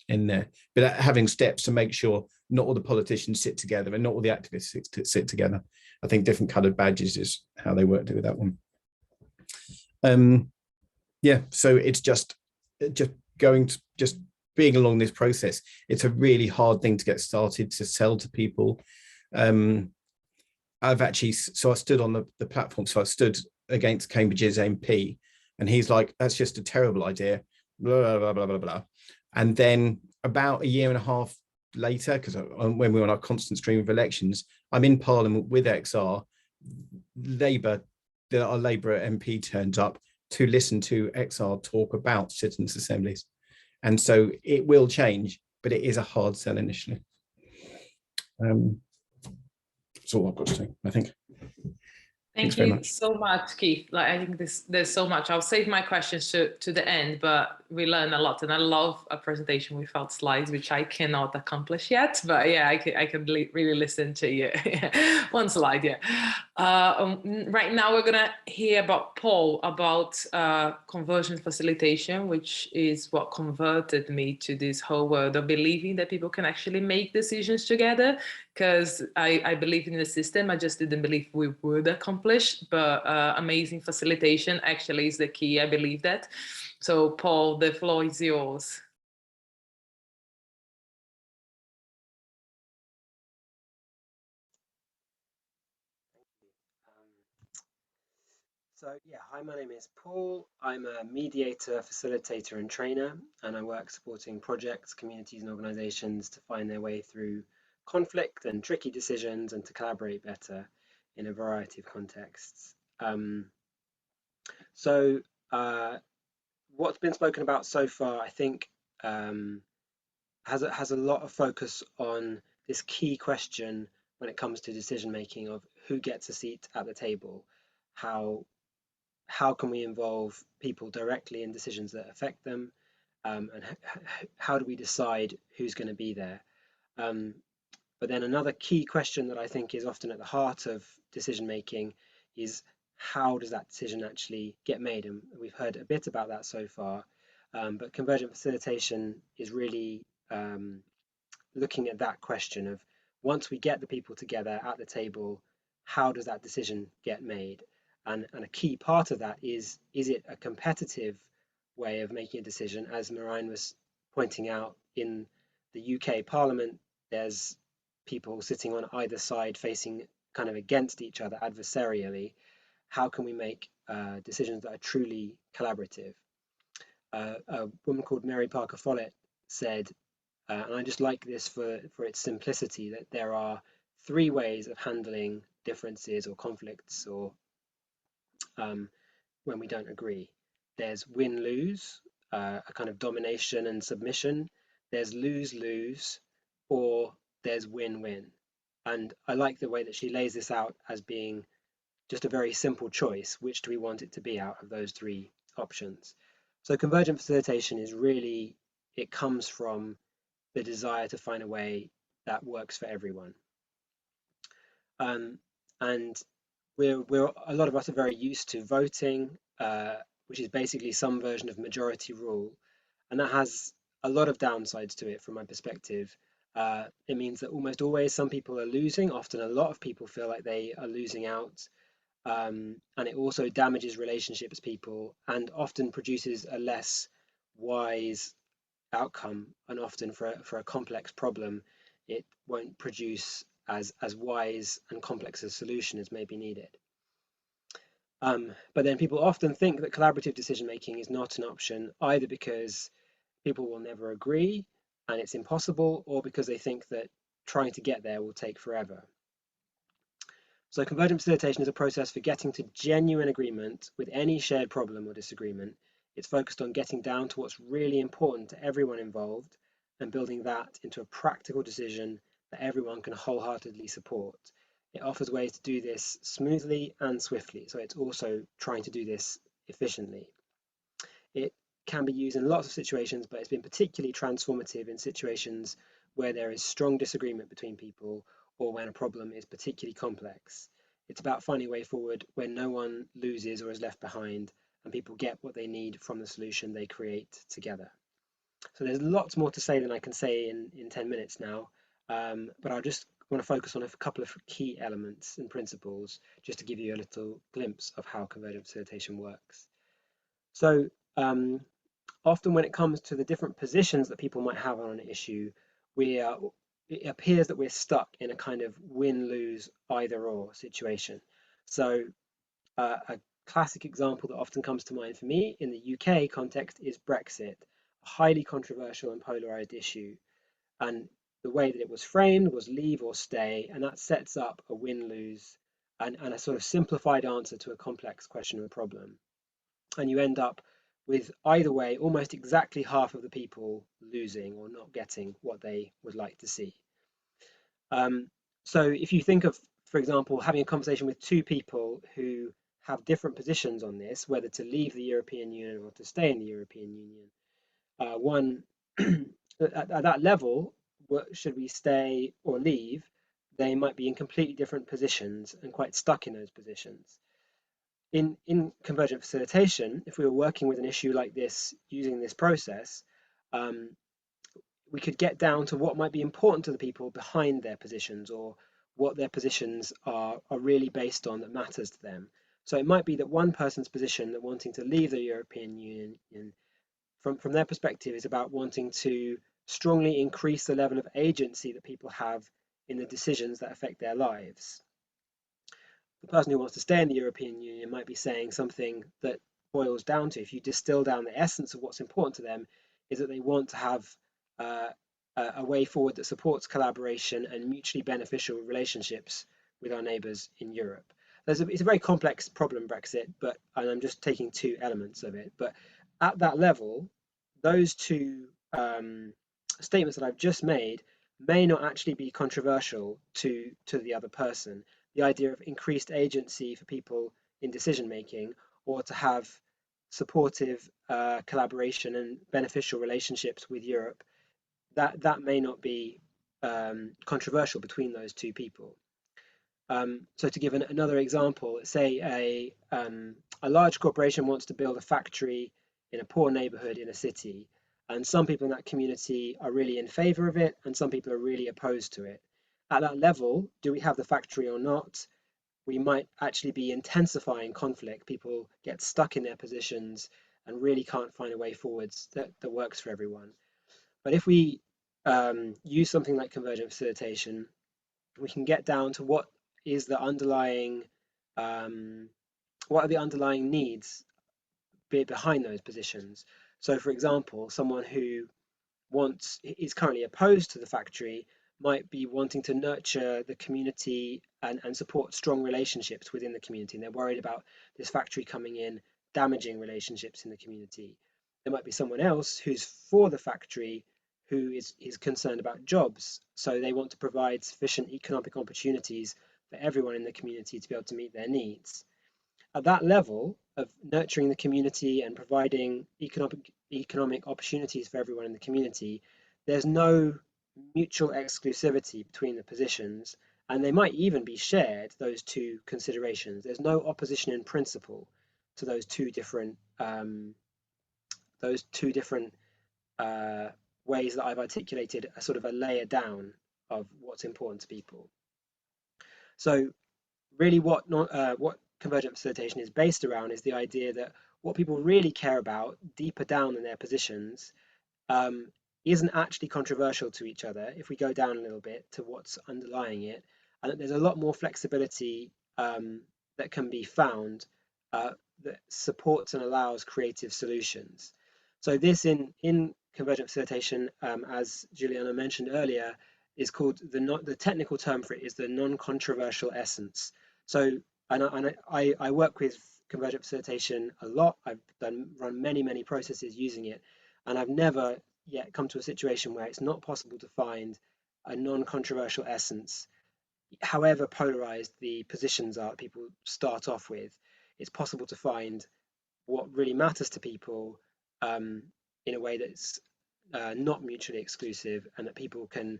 in there. But having steps to make sure not all the politicians sit together and not all the activists sit together. I think different coloured badges is how they worked with that one. Yeah, so it's just being along this process. It's a really hard thing to get started, to sell to people. I stood on the platform, so I stood against Cambridge's MP, and he's like, that's just a terrible idea, blah, blah, blah, blah, blah. And then about a year and a half later, because when we were on our constant stream of elections, I'm in Parliament with XR, our Labour MP turns up to listen to XR talk about citizens' assemblies. And so it will change, but it is a hard sell initially. That's all I've got to say, I think. Thank very you much. so much, Keith. Like, I think there's so much. I'll save my questions to the end, but we learn a lot, and I love a presentation without slides, which I cannot accomplish yet. But yeah, I can really listen to you. One slide, yeah. Right now, we're gonna hear about Paul about conversion facilitation, which is what converted me to this whole world of believing that people can actually make decisions together. Because I believe in the system, I just didn't believe we would accomplish, but amazing facilitation actually is the key, I believe that. So Paul, the floor is yours. So yeah, hi, my name is Paul. I'm a mediator, facilitator and trainer, and I work supporting projects, communities and organizations to find their way through conflict and tricky decisions and to collaborate better in a variety of contexts. What's been spoken about so far, I think, has a lot of focus on this key question when it comes to decision making of who gets a seat at the table, how can we involve people directly in decisions that affect them, and how do we decide who's going to be there? But then another key question that I think is often at the heart of decision making is how does that decision actually get made? And we've heard a bit about that so far, but convergent facilitation is really looking at that question of, once we get the people together at the table, how does that decision get made? And a key part of that is it a competitive way of making a decision? As Marjin was pointing out, in the UK Parliament, there's people sitting on either side facing kind of against each other adversarially. How can we make decisions that are truly collaborative? A woman called Mary Parker Follett said, and I just like this for its simplicity, that there are three ways of handling differences or conflicts or when we don't agree. There's win-lose, a kind of domination and submission. There's lose-lose, or there's win-win. And I like the way that she lays this out as being just a very simple choice. Which do we want it to be out of those three options? So convergent facilitation is really, it comes from the desire to find a way that works for everyone. And a lot of us are very used to voting, which is basically some version of majority rule, and that has a lot of downsides to it from my perspective. It means that almost always some people are losing. Often a lot of people feel like they are losing out, and it also damages relationships people and often produces a less wise outcome, and often for a complex problem it won't produce as wise and complex a solution as may be needed. But then people often think that collaborative decision making is not an option, either because people will never agree and it's impossible, or because they think that trying to get there will take forever. So convergent facilitation is a process for getting to genuine agreement with any shared problem or disagreement. It's focused on getting down to what's really important to everyone involved and building that into a practical decision that everyone can wholeheartedly support. It offers ways to do this smoothly and swiftly, so it's also trying to do this efficiently. It can be used in lots of situations, but it's been particularly transformative in situations where there is strong disagreement between people or when a problem is particularly complex. It's about finding a way forward when no one loses or is left behind and people get what they need from the solution they create together. So there's lots more to say than I can say in 10 minutes now, but I just want to focus on a couple of key elements and principles just to give you a little glimpse of how convergent facilitation works. So often when it comes to the different positions that people might have on an issue, it appears that we're stuck in a kind of win-lose either-or situation. So a classic example that often comes to mind for me in the UK context is Brexit, a highly controversial and polarized issue. And the way that it was framed was leave or stay, and that sets up a win-lose and a sort of simplified answer to a complex question or problem. And you end up with, either way, almost exactly half of the people losing or not getting what they would like to see. So if you think of for example, having a conversation with two people who have different positions on this, whether to leave the European Union or to stay in the European Union. One, at that level, should we stay or leave, they might be in completely different positions and quite stuck in those positions. In convergent facilitation, if we were working with an issue like this using this process, we could get down to what might be important to the people behind their positions, or what their positions are really based on that matters to them. So it might be that one person's position that wanting to leave the European Union, from their perspective, is about wanting to strongly increase the level of agency that people have in the decisions that affect their lives. The person who wants to stay in the European Union might be saying something that boils down to, if you distill down the essence of what's important to them, is that they want to have a way forward that supports collaboration and mutually beneficial relationships with our neighbours in Europe. It's a very complex problem, Brexit, and I'm just taking two elements of it. But at that level, those two statements that I've just made may not actually be controversial to the other person. The idea of increased agency for people in decision making, or to have supportive collaboration and beneficial relationships with Europe, that may not be controversial between those two people. So to give another example, say a large corporation wants to build a factory in a poor neighborhood in a city, and some people in that community are really in favor of it, and some people are really opposed to it. At that level, do we have the factory or not? We might actually be intensifying conflict. People get stuck in their positions and really can't find a way forwards that works for everyone. But if we use something like convergent facilitation, we can get down to what is the underlying, what are the underlying needs behind those positions. So, for example, someone who is currently opposed to the factory might be wanting to nurture the community and support strong relationships within the community, and they're worried about this factory coming in, damaging relationships in the community. There might be someone else who's for the factory, who is concerned about jobs, so they want to provide sufficient economic opportunities for everyone in the community to be able to meet their needs. At that level of nurturing the community and providing economic opportunities for everyone in the community, there's no mutual exclusivity between the positions, and they might even be shared, those two considerations. There's no opposition in principle to those two different ways that I've articulated a sort of a layer down of what's important to people. So really what convergent facilitation is based around is the idea that what people really care about deeper down in their positions isn't actually controversial to each other if we go down a little bit to what's underlying it, and that there's a lot more flexibility that can be found that supports and allows creative solutions. So this in convergent facilitation, as Juliana mentioned earlier, is called the technical term for it is the non-controversial essence. So I work with convergent facilitation a lot. I've run many processes using it, and I've never yet come to a situation where it's not possible to find a non-controversial essence, however polarized the positions are people start off with. It's possible to find what really matters to people in a way that's not mutually exclusive, and that people can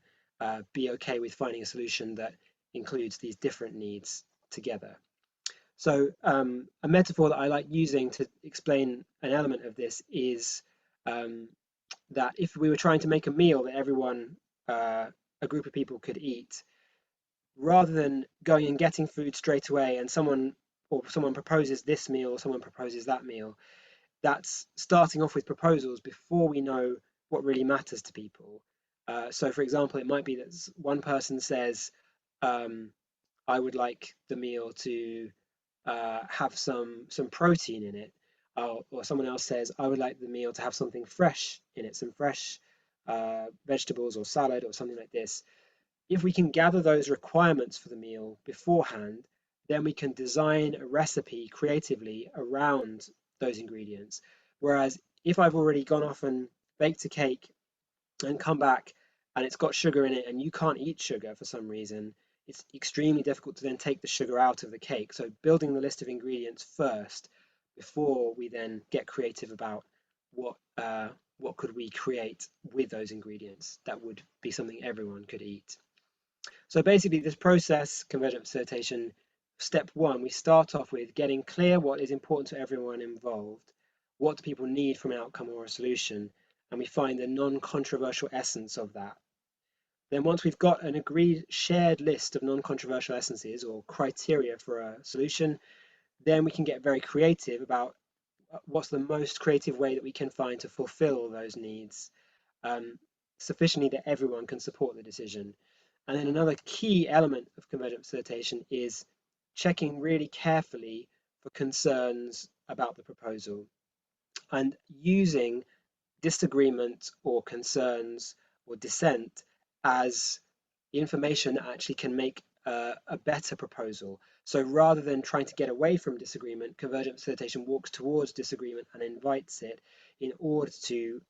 be okay with finding a solution that includes these different needs together. So a metaphor that I like using to explain an element of this is that if we were trying to make a meal that everyone, a group of people could eat, rather than going and getting food straight away and someone proposes this meal, someone proposes that meal, that's starting off with proposals before we know what really matters to people. So for example, it might be that one person says, I would like the meal to have some protein in it, or someone else says, I would like the meal to have something fresh in it, some fresh vegetables or salad or something like this. If we can gather those requirements for the meal beforehand, then we can design a recipe creatively around those ingredients. Whereas if I've already gone off and baked a cake and come back and it's got sugar in it and you can't eat sugar for some reason, it's extremely difficult to then take the sugar out of the cake. So building the list of ingredients first before we then get creative about what could we create with those ingredients that would be something everyone could eat. So basically this process, convergent facilitation, step one, we start off with getting clear what is important to everyone involved. What do people need from an outcome or a solution? And we find the non-controversial essence of that. Then once we've got an agreed shared list of non-controversial essences or criteria for a solution, then we can get very creative about what's the most creative way that we can find to fulfill those needs sufficiently that everyone can support the decision. And then another key element of convergent facilitation is checking really carefully for concerns about the proposal and using disagreement or concerns or dissent as information that actually can make a better proposal. So rather than trying to get away from disagreement, convergent facilitation walks towards disagreement and invites it in order to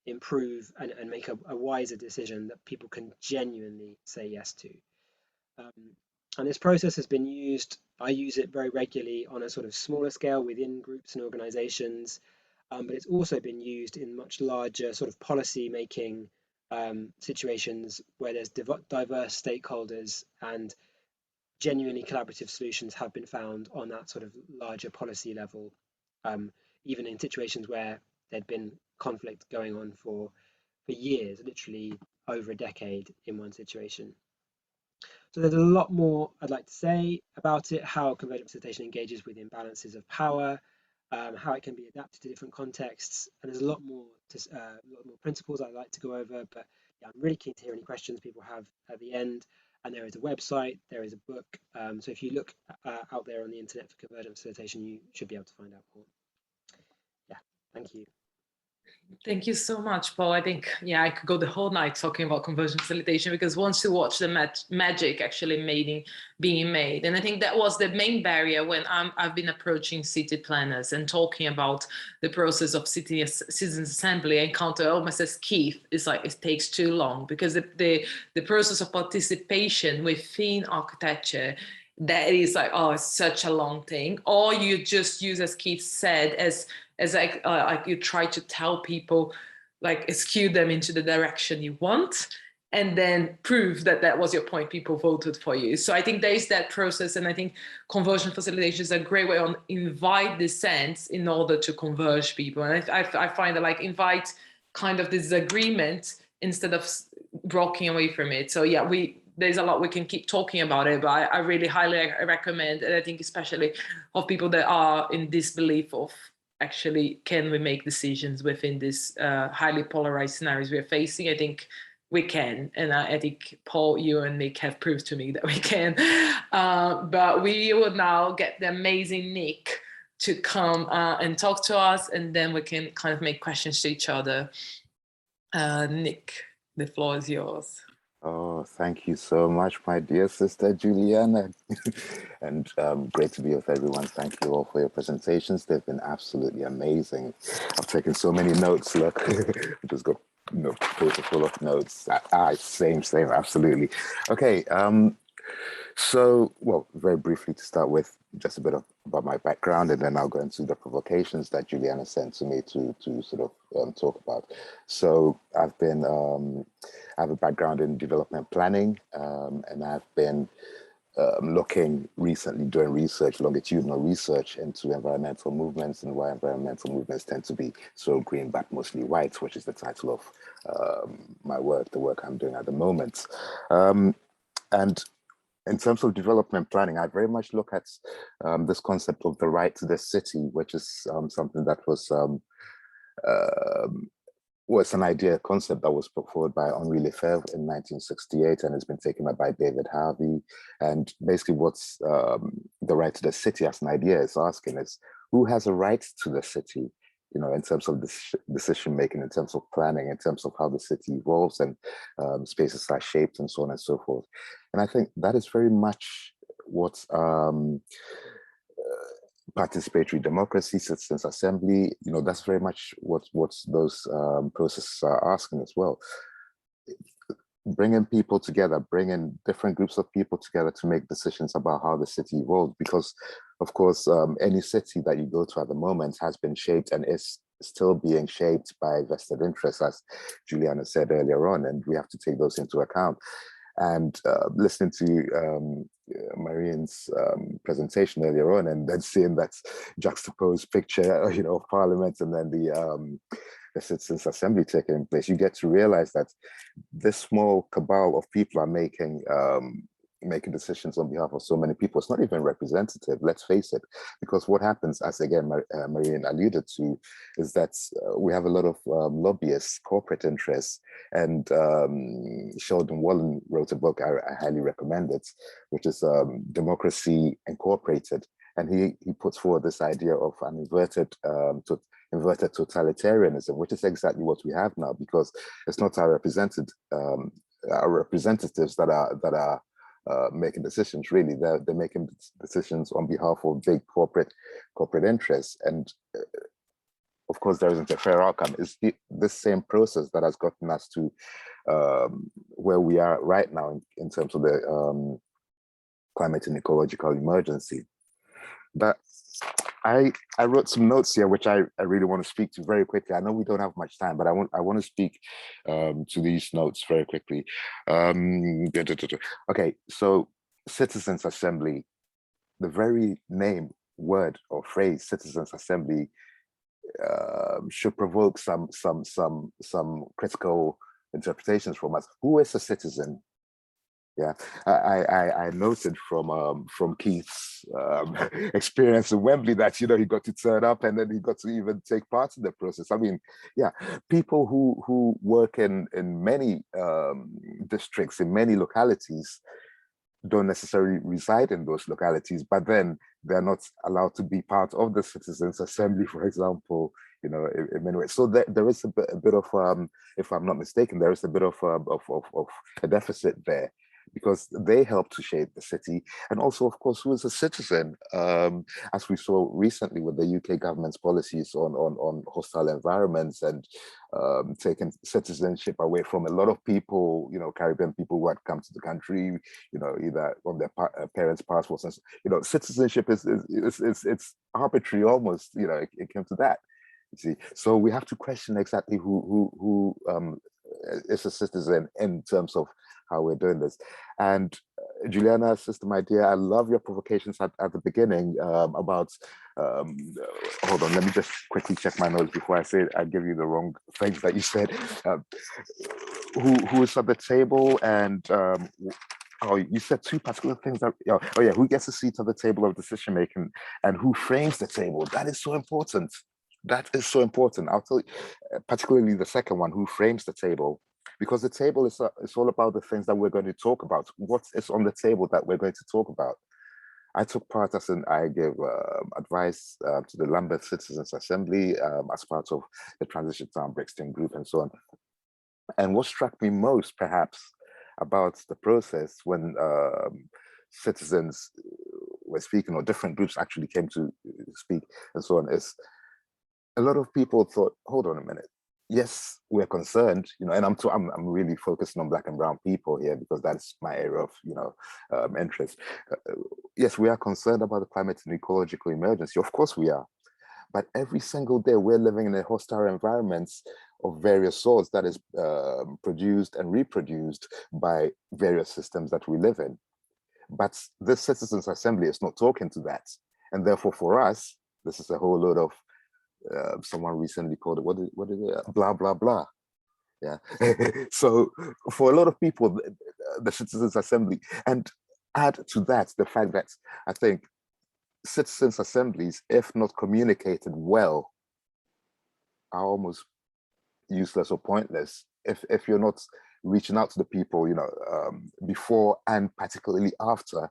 improve and make a wiser decision that people can genuinely say yes to. And this process has been used, I use it very regularly on a sort of smaller scale within groups and organizations, but it's also been used in much larger sort of policy making situations where there's diverse stakeholders and genuinely collaborative solutions have been found on that sort of larger policy level, even in situations where there'd been conflict going on for years, literally over a decade in one situation. So there's a lot more I'd like to say about it, how convergent facilitation engages with imbalances of power, how it can be adapted to different contexts, and there's a lot more principles I'd like to go over, but yeah, I'm really keen to hear any questions people have at the end. And there is a website, there is a book, so if you look out there on the internet for convergent facilitation, you should be able to find out more. Yeah, thank you. Thank you so much, Paul. I think, yeah, I could go the whole night talking about convergent facilitation, because once you watch the magic actually being made, and I think that was the main barrier when I've been approaching city planners and talking about the process of citizens assembly. I encounter almost as Keith, it's like it takes too long, because the process of participation within architecture, that is like, oh, it's such a long thing. Or you just use, as Keith said, as like you try to tell people, like skew them into the direction you want, and then prove that that was your point, people voted for you. So I think there is that process, and I think conversion facilitation is a great way on invite dissent in order to converge people. And I find that like invite kind of disagreement instead of walking away from it. So yeah, there's a lot we can keep talking about it, but I really highly recommend, and I think especially of people that are in disbelief of actually, can we make decisions within this highly polarized scenarios we're facing? I think we can, and I think Paul, you and Nick have proved to me that we can. But we will now get the amazing Nick to come and talk to us, and then we can kind of make questions to each other. Nick, the floor is yours. Oh, thank you so much, my dear sister Juliana. And great to be with everyone. Thank you all for your presentations. They've been absolutely amazing. I've taken so many notes. Look, I just got paper full of notes. Same, absolutely. Okay, so, well, very briefly to start with, just a bit about my background, and then I'll go into the provocations that Juliana sent to me to sort of talk about. So I've been, I have a background in development planning, and I've been looking recently, doing research, longitudinal research into environmental movements and why environmental movements tend to be so green but mostly white, which is the title of my work, the work I'm doing at the moment. And in terms of development planning, I very much look at this concept of the right to the city, which is something that was an idea, concept that was put forward by Henri Lefebvre in 1968 and has been taken up by David Harvey. And basically what's the right to the city as an idea is asking is, who has a right to the city? You know, in terms of decision making, in terms of planning, in terms of how the city evolves and spaces are shaped and so on and so forth. And I think that is very much what participatory democracy, citizens assembly, you know, that's very much what those processes are asking as well. bringing people together, bringing different groups of people together to make decisions about how the city evolves. Because, of course, any city that you go to at the moment has been shaped and is still being shaped by vested interests, as Juliana said earlier on, and we have to take those into account. And listening to Marjin's presentation earlier on, and then seeing that juxtaposed picture, of Parliament and then the Citizens' Assembly taking place, you get to realize that this small cabal of people are making decisions on behalf of so many people. It's not even representative, let's face it, because what happens, as again Marjin alluded to, is that we have a lot of lobbyists, corporate interests, and Sheldon Wallen wrote a book, I highly recommend it, which is Democracy Incorporated, and he puts forward this idea of an inverted totalitarianism, which is exactly what we have now, because it's not our representatives that are making decisions. Really, they're making decisions on behalf of big corporate interests, and of course there isn't a fair outcome. It's this same process that has gotten us to where we are right now in terms of the climate and ecological emergency. But I wrote some notes here which I really want to speak to very quickly. I know we don't have much time, but I want to speak to these notes very quickly. Okay, so Citizens' Assembly, the very name, word, or phrase Citizens' Assembly should provoke some critical interpretations from us. Who is a citizen? Yeah, I noted from Keith's experience in Wembley that he got to turn up and then he got to even take part in the process. I mean, yeah, people who work in many districts, in many localities, don't necessarily reside in those localities, but then they're not allowed to be part of the Citizens' Assembly, for example, in many ways. So there is a bit of, if I'm not mistaken, there is a bit of a deficit there, because they help to shape the city. And also, of course, who is a citizen? As we saw recently with the UK government's policies on hostile environments and taking citizenship away from a lot of people, Caribbean people who had come to the country, either on their parents' passports. And, citizenship is it's arbitrary almost, it came to that. You see, so we have to question exactly who is a citizen in terms of how we're doing this. And Juliana, system idea, I love your provocations at the beginning about, hold on, let me just quickly check my notes before I give you the wrong things that you said. Who is at the table, and oh, you said two particular things that, oh yeah, who gets a seat at the table of decision making and who frames the table. That is so important. That is so important. I'll tell you, particularly the second one, who frames the table, because the table is all about the things that we're going to talk about. What is on the table that we're going to talk about? I took part I gave advice to the Lambeth Citizens' Assembly as part of the Transition Town Brixton group and so on. And what struck me most, perhaps, about the process when citizens were speaking, or different groups actually came to speak and so on, is a lot of people thought, hold on a minute. Yes, we're concerned, and I'm really focusing on Black and brown people here because that's my area of, interest. Yes, we are concerned about the climate and ecological emergency. Of course we are. But every single day we're living in a hostile environments of various sorts that is produced and reproduced by various systems that we live in. But this Citizens' Assembly is not talking to that. And therefore for us, this is a whole load of, someone recently called it, what is it? Blah, blah, blah. Yeah. So for a lot of people, the Citizens' Assembly, and add to that the fact that I think citizens' assemblies, if not communicated well, are almost useless or pointless if you're not reaching out to the people, before and particularly after.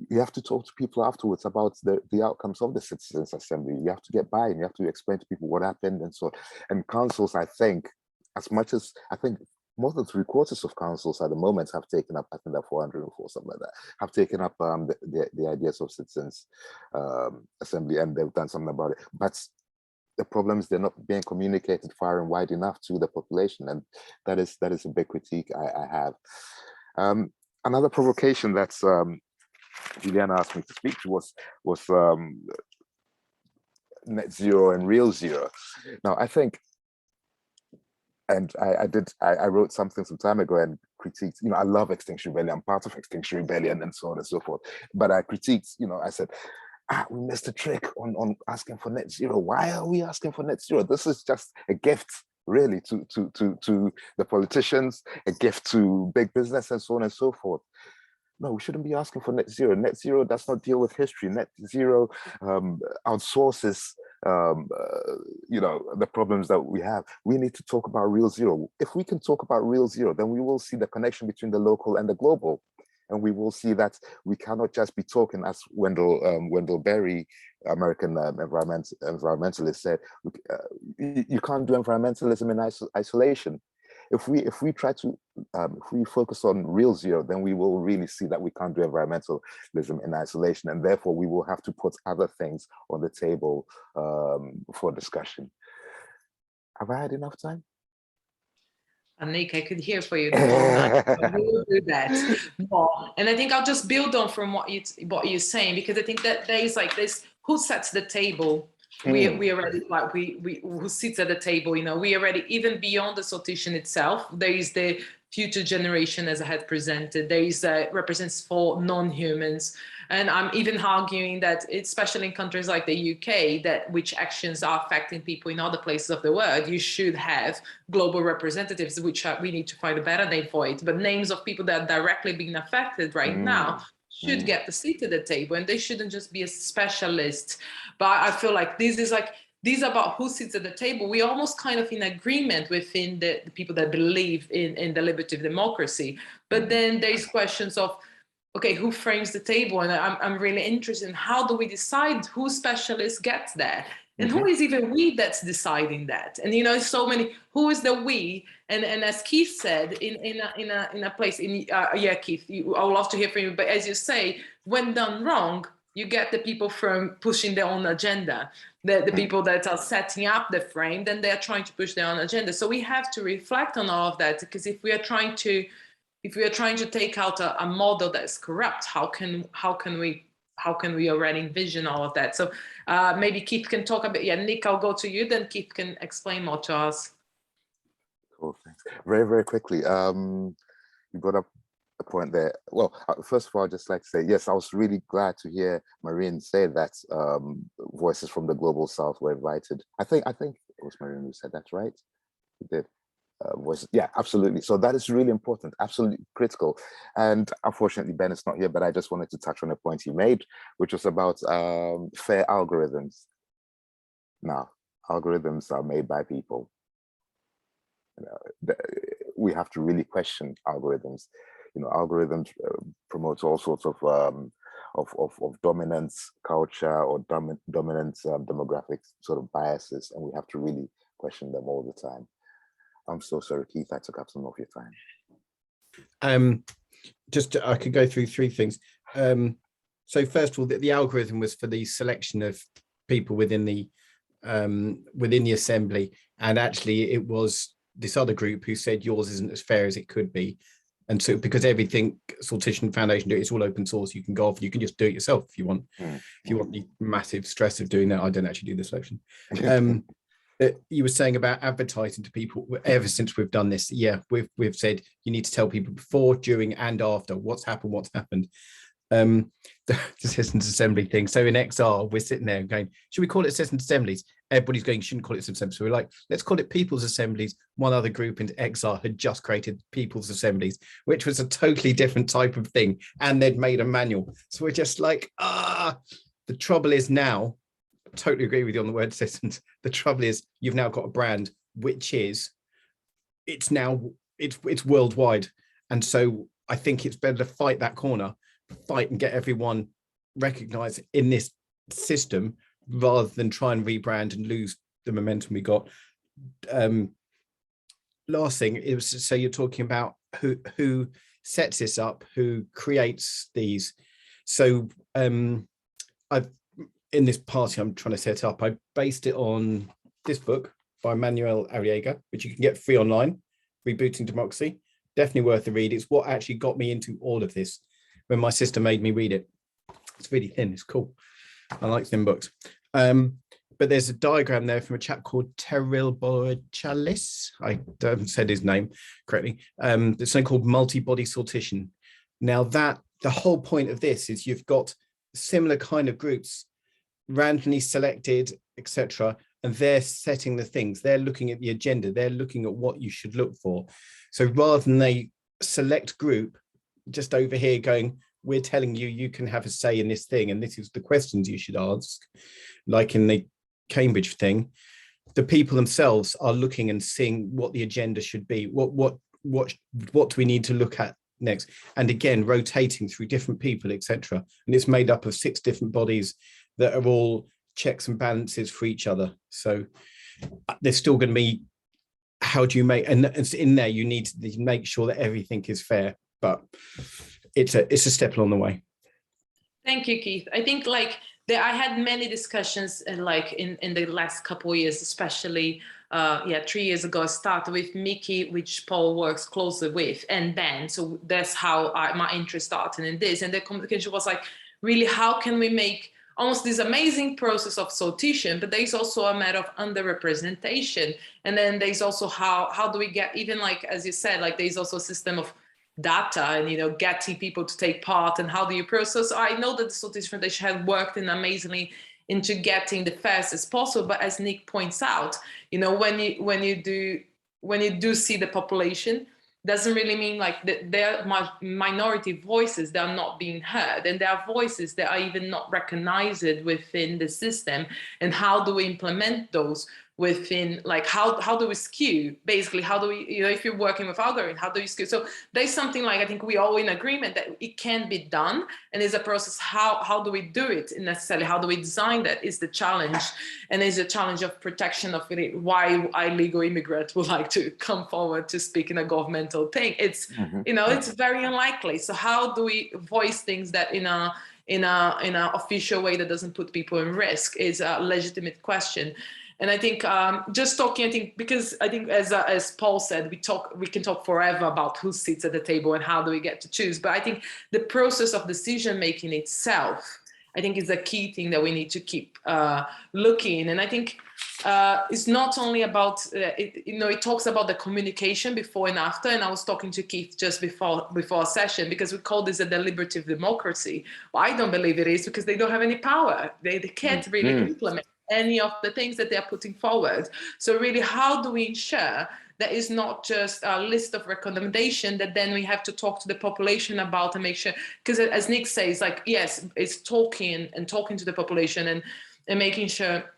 You have to talk to people afterwards about the outcomes of the Citizens' Assembly. You have to get by and you have to explain to people what happened and so on. And councils, I think, more than 3/4 of councils at the moment have taken up, I think they're 404, something like that, have taken up the ideas of Citizens' Assembly, and they've done something about it. But the problems, they're not being communicated far and wide enough to the population, and that is a big critique I have. Another provocation that's Juliana asked me to speak to was net zero and real zero. Now, I think, and I wrote something some time ago and critiqued, I love Extinction Rebellion, I'm part of Extinction Rebellion and so on and so forth. But I critiqued, I said, we missed a trick on asking for net zero. Why are we asking for net zero? This is just a gift, really, to the politicians, a gift to big business and so on and so forth. No, we shouldn't be asking for net zero. Net zero does not deal with history. Net zero outsources, the problems that we have. We need to talk about real zero. If we can talk about real zero, then we will see the connection between the local and the global. And we will see that we cannot just be talking, as Wendell Berry, American environmentalist, said, you can't do environmentalism in isolation. If we try to, if we focus on real zero, then we will really see that we can't do environmentalism in isolation, and therefore we will have to put other things on the table for discussion. Have I had enough time? Nick, I could hear for you the whole night. We will do that more. And I think I'll just build on from what you're saying, because I think that there is like this: who sets the table? We already, like, we who sits at the table, we already, even beyond the sortition itself, there is the future generation, as I had presented. There is represents for non-humans. And I'm even arguing that, especially in countries like the UK, that which actions are affecting people in other places of the world, you should have global representatives, which we need to find a better name for it. But names of people that are directly being affected right now should get the seat at the table, and they shouldn't just be a specialist. But I feel like this is about who sits at the table. We're almost kind of in agreement within the people that believe in deliberative democracy. But then there's questions of, okay, who frames the table? And I'm really interested in how do we decide who specialist gets there? And who is even we that's deciding that? And so many, who is the we? And as Keith said, in a place, yeah, Keith, I would love to hear from you. But as you say, when done wrong, you get the people from pushing their own agenda, the people that are setting up the frame, then they're trying to push their own agenda. So we have to reflect on all of that, because if we are trying to take out a model that's corrupt, how can we already envision all of that? So maybe Keith can talk a bit. Yeah, Nick, I'll go to you, then Keith can explain more to us. Cool, thanks. Very, very quickly, you brought up a point there. Well, first of all, I'd just like to say, yes, I was really glad to hear Marjin say that voices from the global south were invited. I think it was Marjin who said that, right? He did. Voices, yeah, absolutely. So that is really important, absolutely critical. And unfortunately, Ben is not here, but I just wanted to touch on a point he made, which was about fair algorithms. Now, algorithms are made by people. We have to really question algorithms. Algorithms promote all sorts of dominance culture or dominant demographic sort of biases, and we have to really question them all the time. I'm so sorry, Keith, I took up some of your time. I could go through three things. So first of all, the algorithm was for the selection of people within the assembly, and actually it was this other group who said yours isn't as fair as it could be. And so, because everything Sortition Foundation do, it's all open source, you can go off, you can just do it yourself if you want. If you want the massive stress of doing that, I don't actually do the selection. You were saying about advertising to people. Ever since we've done this, yeah, we've said you need to tell people before, during, and after what's happened. The Citizens Assembly thing. So in XR, we're sitting there going, should we call it Citizens Assemblies? Everybody's going, shouldn't call it Citizens Assemblies. So we're like, let's call it People's Assemblies. One other group in XR had just created People's Assemblies, which was a totally different type of thing, and they'd made a manual. So we're just like, the trouble is now, I totally agree with you on the word citizens. The trouble is you've now got a brand which is, it's worldwide. And so I think it's better to fight that corner, fight and get everyone recognized in this system rather than try and rebrand and lose the momentum we got. Last thing is, so you're talking about who sets this up, who creates these. So I've in this party I'm trying to set up, I based it on this book by Manuel Arriaga, which you can get free online, Rebooting Democracy. Definitely worth a read. It's what actually got me into all of this when my sister made me read it. It's really thin, it's cool. I like thin books. But there's a diagram there from a chap called Terrell Borechalis. I haven't said his name correctly. It's something called multi-body sortition. Now that the whole point of this is you've got similar kind of groups randomly selected, etc. And they're setting the things, they're looking at the agenda, they're looking at what you should look for. So rather than a select group just over here going, we're telling you, you can have a say in this thing, and this is the questions you should ask, like in the Cambridge thing, the people themselves are looking and seeing what the agenda should be, what do we need to look at next, and again rotating through different people, etc. And it's made up of 6 different bodies that are all checks and balances for each other. So there's still going to be, how do you make, and in there you need to make sure that everything is fair, but it's a step along the way. Thank you, Keith. I think I had many discussions in the last couple of years, especially 3 years ago. I started with Mickey, which Paul works closely with, and Ben. So that's how my interest started in this. And the communication was like, really, how can we make almost this amazing process of sortition, but there's also a matter of underrepresentation. And then there's also how do we get, even as you said, there's also a system of data and getting people to take part, and how do you process. So I know that the Sortition Foundation has worked in amazingly into getting the fastest possible, but as Nick points out, when you do see the population, doesn't really mean there are minority voices that are not being heard, and there are voices that are even not recognized within the system. And how do we implement those within, how do we skew, basically, how do we, if you're working with algorithm, how do you skew? So there's something I think we all in agreement that it can be done, and it's a process. How do we do it necessarily? How do we design that is the challenge, and is a challenge of protection of why illegal immigrants would like to come forward to speak in a governmental thing. It's it's very unlikely. So how do we voice things that in a official way that doesn't put people in risk is a legitimate question. And I think just talking, I think, because I think as Paul said, we can talk forever about who sits at the table and how do we get to choose. But I think the process of decision making itself, I think, is a key thing that we need to keep looking. And I think it's not only about it talks about the communication before and after. And I was talking to Keith just before a session, because we call this a deliberative democracy. Well, I don't believe it is, because they don't have any power. They can't really implement any of the things that they're putting forward. So really, how do we ensure that is not just a list of recommendations that then we have to talk to the population about and make sure, because as Nick says, yes, it's talking to the population and making sure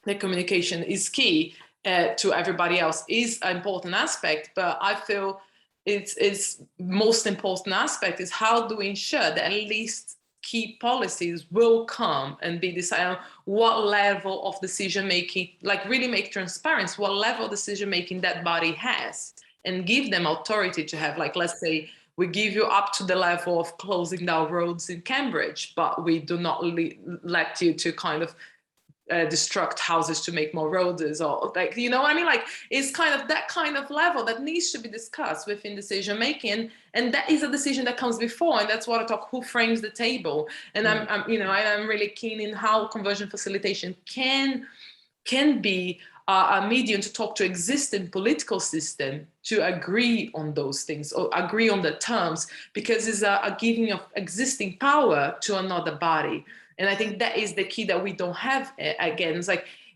the communication is key to everybody else is an important aspect. But I feel it's most important aspect is how do we ensure that at least key policies will come and be decided on what level of decision making, really make transparent what level of decision making that body has, and give them authority to have, let's say we give you up to the level of closing down roads in Cambridge, but we do not let you to kind of destruct houses to make more roads, or you know what I mean? It's kind of that kind of level that needs to be discussed within decision making, and that is a decision that comes before, and that's what I talk. Who frames the table? And I'm really keen in how conversion facilitation can be a medium to talk to existing political system to agree on those things or agree on the terms, because it's a giving of existing power to another body. And I think that is the key that we don't have. Again,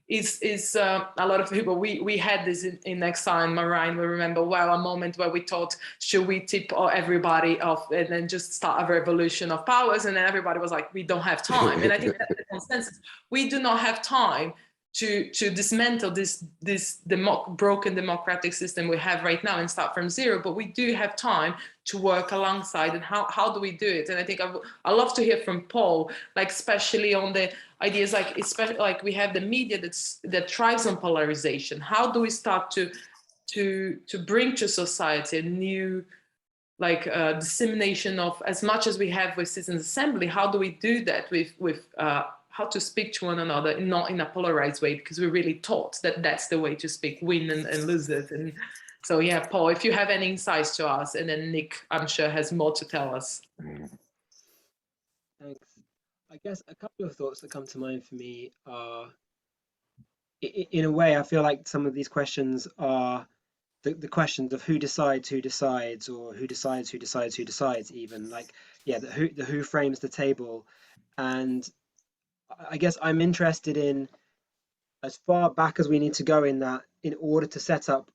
it's a lot of people, we had this in Exile and Marjin, we remember well a moment where we thought, should we tip everybody off and then just start a revolution of powers? And then everybody was like, we don't have time. And I think that's the consensus. We do not have time to dismantle this broken democratic system we have right now and start from zero, but we do have time to work alongside. And how do we do it? And I think I love to hear from Paul, especially on the ideas, especially we have the media that thrives on polarization. How do we start to bring to society a new dissemination of, as much as we have with Citizens Assembly, how do we do that with how to speak to one another, not in a polarized way, because we're really taught that that's the way to speak, win and losers. And so, yeah, Paul, if you have any insights to us, and then Nick, I'm sure, has more to tell us. Thanks. I guess a couple of thoughts that come to mind for me are, in a way, I feel like some of these questions are the questions of who decides, or who decides, even, like, yeah, the who frames the table. And I guess I'm interested in, as far back as we need to go in that, in order to set up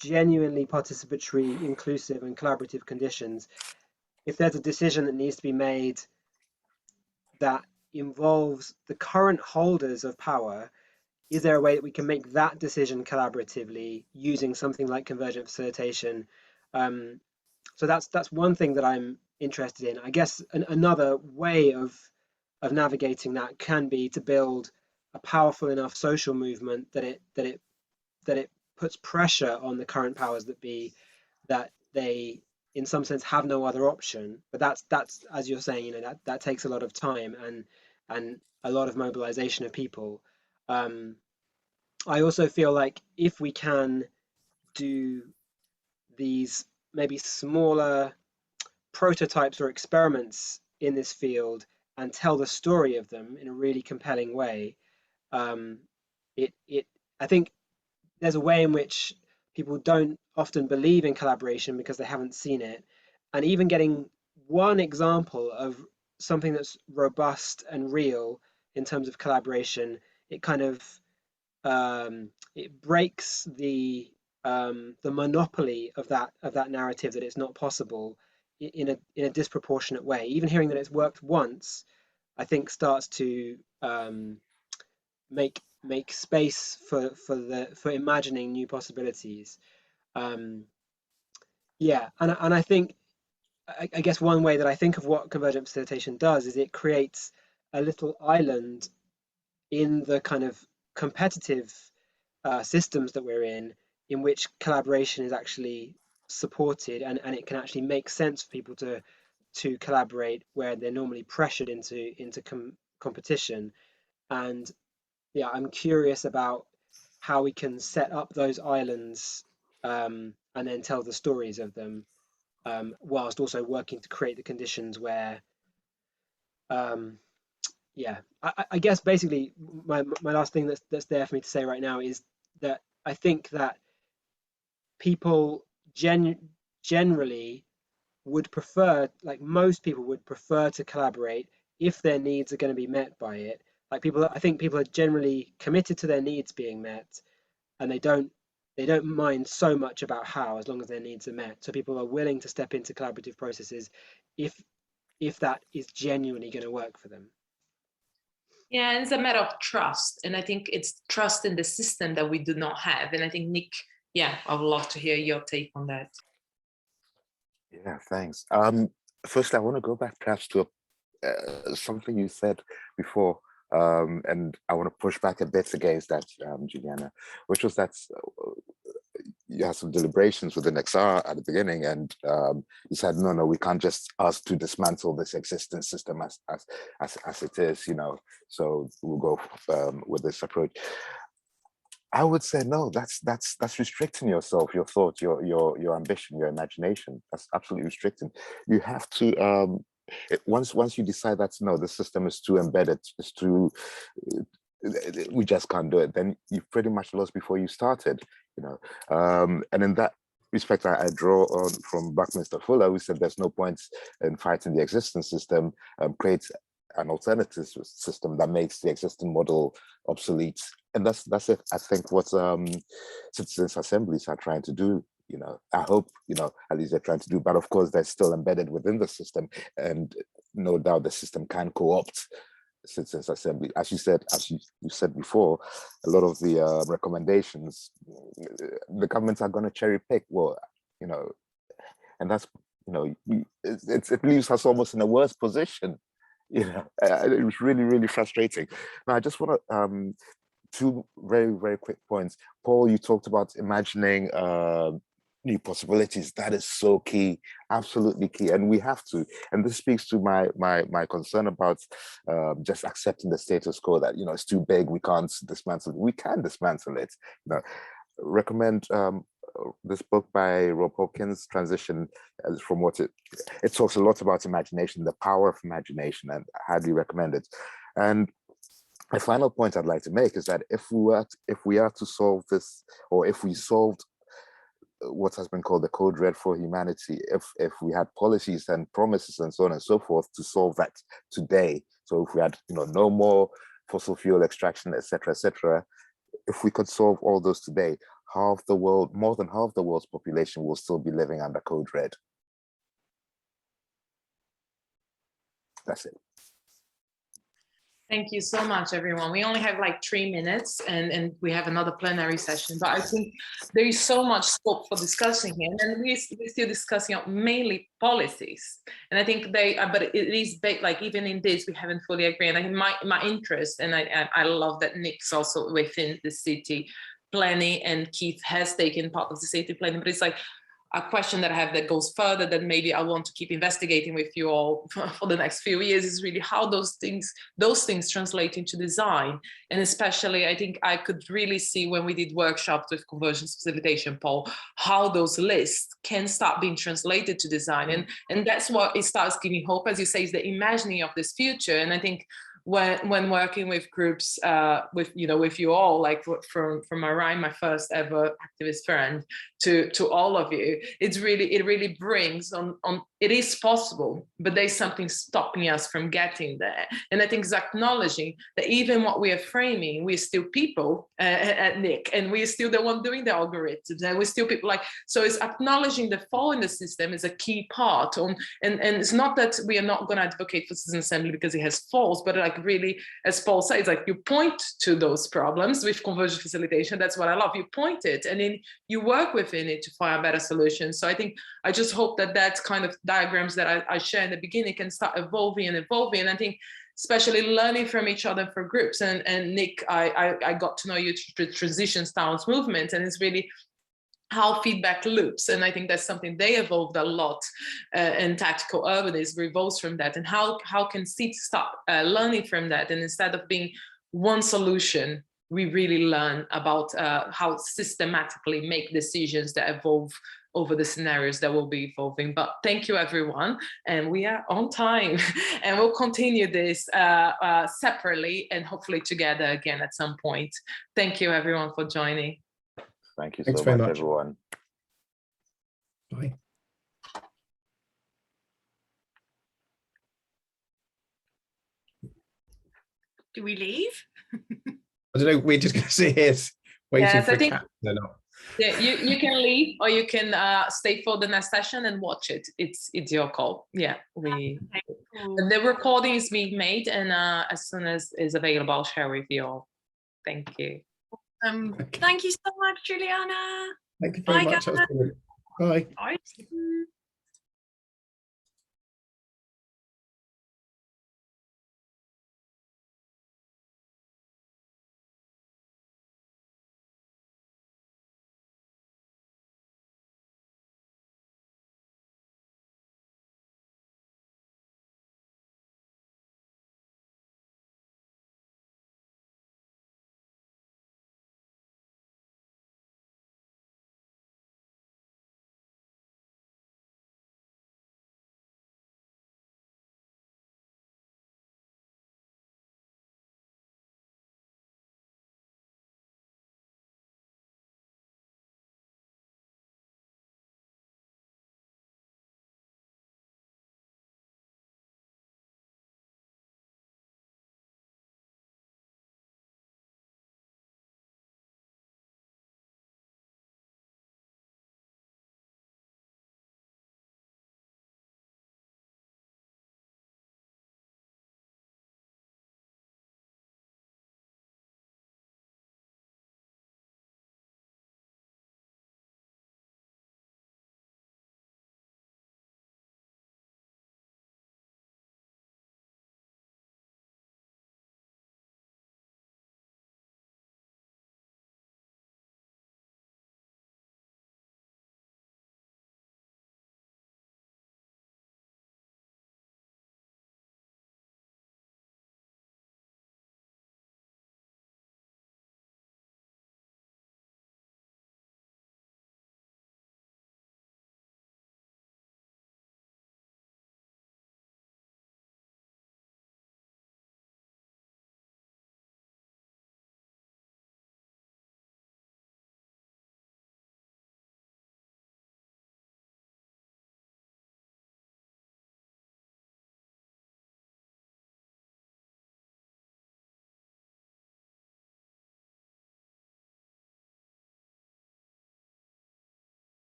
genuinely participatory, inclusive and collaborative conditions, if there's a decision that needs to be made that involves the current holders of power, is there a way that we can make that decision collaboratively using something like convergent facilitation? So that's one thing that I'm interested in. I guess another way of navigating that can be to build a powerful enough social movement that it puts pressure on the current powers that be, that they in some sense have no other option. But that's as you're saying, that takes a lot of time and a lot of mobilization of people. I also feel like if we can do these maybe smaller prototypes or experiments in this field and tell the story of them in a really compelling way, I think there's a way in which people don't often believe in collaboration because they haven't seen it, and even getting one example of something that's robust and real in terms of collaboration, it kind of it breaks the monopoly of that narrative that it's not possible in a disproportionate way. Even hearing that it's worked once, I think, starts to make space for imagining new possibilities. Yeah, and I think, I guess one way that I think of what convergent facilitation does is it creates a little island in the kind of competitive systems that we're in which collaboration is actually supported, and it can actually make sense for people to collaborate where they're normally pressured into competition. And yeah, I'm curious about how we can set up those islands and then tell the stories of them, whilst also working to create the conditions where yeah, I guess basically my last thing that's there for me to say right now is that I think that people generally would prefer, like most people would prefer, to collaborate if their needs are going to be met by it. Like I think people are generally committed to their needs being met, and they don't mind so much about how, as long as their needs are met. So people are willing to step into collaborative processes if that is genuinely going to work for them. Yeah, and it's a matter of trust. And I think it's trust in the system that we do not have. And I think, Nick, yeah, I would love to hear your take on that. Yeah, thanks. Firstly, I want to go back perhaps to something you said before, and I want to push back a bit against that, Juliana, which was that you had some deliberations within XR at the beginning, and you said, no, we can't just ask to dismantle this existing system as it is, so we'll go with this approach. I would say no. That's restricting yourself, your thoughts, your ambition, your imagination. That's absolutely restricting. You have to once you decide that no, the system is too embedded, it's too, we just can't do it, then you've pretty much lost before you started. And in that respect, I draw on from Buckminster Fuller, who said there's no point in fighting the existing system. Create an alternative system that makes the existing model obsolete. And that's it. I think what citizens' assemblies are trying to do. I hope, at least they're trying to do, but of course they're still embedded within the system, and no doubt the system can co-opt citizens' assembly. As you said before, a lot of the recommendations, the governments are going to cherry pick. Well, and that's, it leaves us almost in a worse position. It was really, really frustrating. Now, I just want to two very, very quick points. Paul, you talked about imagining new possibilities. That is so key, absolutely key. And we have to, and this speaks to my concern about just accepting the status quo that, it's too big, we can't dismantle it. We can dismantle it. Recommend this book by Rob Hawkins, Transition, from what it talks a lot about imagination, the power of imagination, and I highly recommend it. And a final point I'd like to make is that if we are to solve this, or if we solved what has been called the code red for humanity, if we had policies and promises and so on and so forth to solve that today, so if we had no more fossil fuel extraction, etc., if we could solve all those today, more than half the world's population will still be living under code red. That's it. Thank you so much, everyone. We only have like 3 minutes and we have another plenary session, but I think there is so much scope for discussing here, and we're still discussing mainly policies. And I think but it is like, even in this, we haven't fully agreed. And I think my interest, and I love that Nick's also within the city planning, and Keith has taken part of the city planning, but it's like a question that I have that goes further, that maybe I want to keep investigating with you all for the next few years, is really how those things translate into design. And especially, I think I could really see when we did workshops with Convergent Facilitation, Paul, how those lists can start being translated to design. And that's what it starts giving hope, as you say, is the imagining of this future. And I think when working with groups, with you all, like from Marjin, my first ever activist friend, to all of you, it really brings on it is possible, but there's something stopping us from getting there. And I think it's acknowledging that even what we are framing, we're still people at Nick, and we're still the one doing the algorithms, and we're still people, like, so it's acknowledging the flaw in the system is a key part. And it's not that we are not going to advocate for citizen assembly because it has flaws, but like really, as Paul says, like, you point to those problems with convergent facilitation. That's what I love. You point it, and then you work within it to find a better solution. So I think, I just hope that kind of diagrams that I share in the beginning can start evolving. And I think especially learning from each other for groups. And Nick, I got to know you through the transition styles movement, and it's really how feedback loops. And I think that's something they evolved a lot, and tactical urbanism revolves from that. And how can cities start learning from that? And instead of being one solution, we really learn about how systematically make decisions that evolve over the scenarios that will be evolving. But thank you, everyone. And we are on time. And we'll continue this separately and hopefully together again at some point. Thank you, everyone, for joining. Thank you Thanks so very much, much, everyone. Bye. Do we leave? I don't know, we're just going to sit here waiting Yes, for I think, a cat. No, no. yeah, you can leave, or you can stay for the next session and watch it. It's your call. Yeah, Cool. the recording is being made, and as soon as it's available, I'll share with you all. Thank you. Thank you so much, Juliana. Thank you very Bye, much. That was guys. brilliant. Bye. Bye.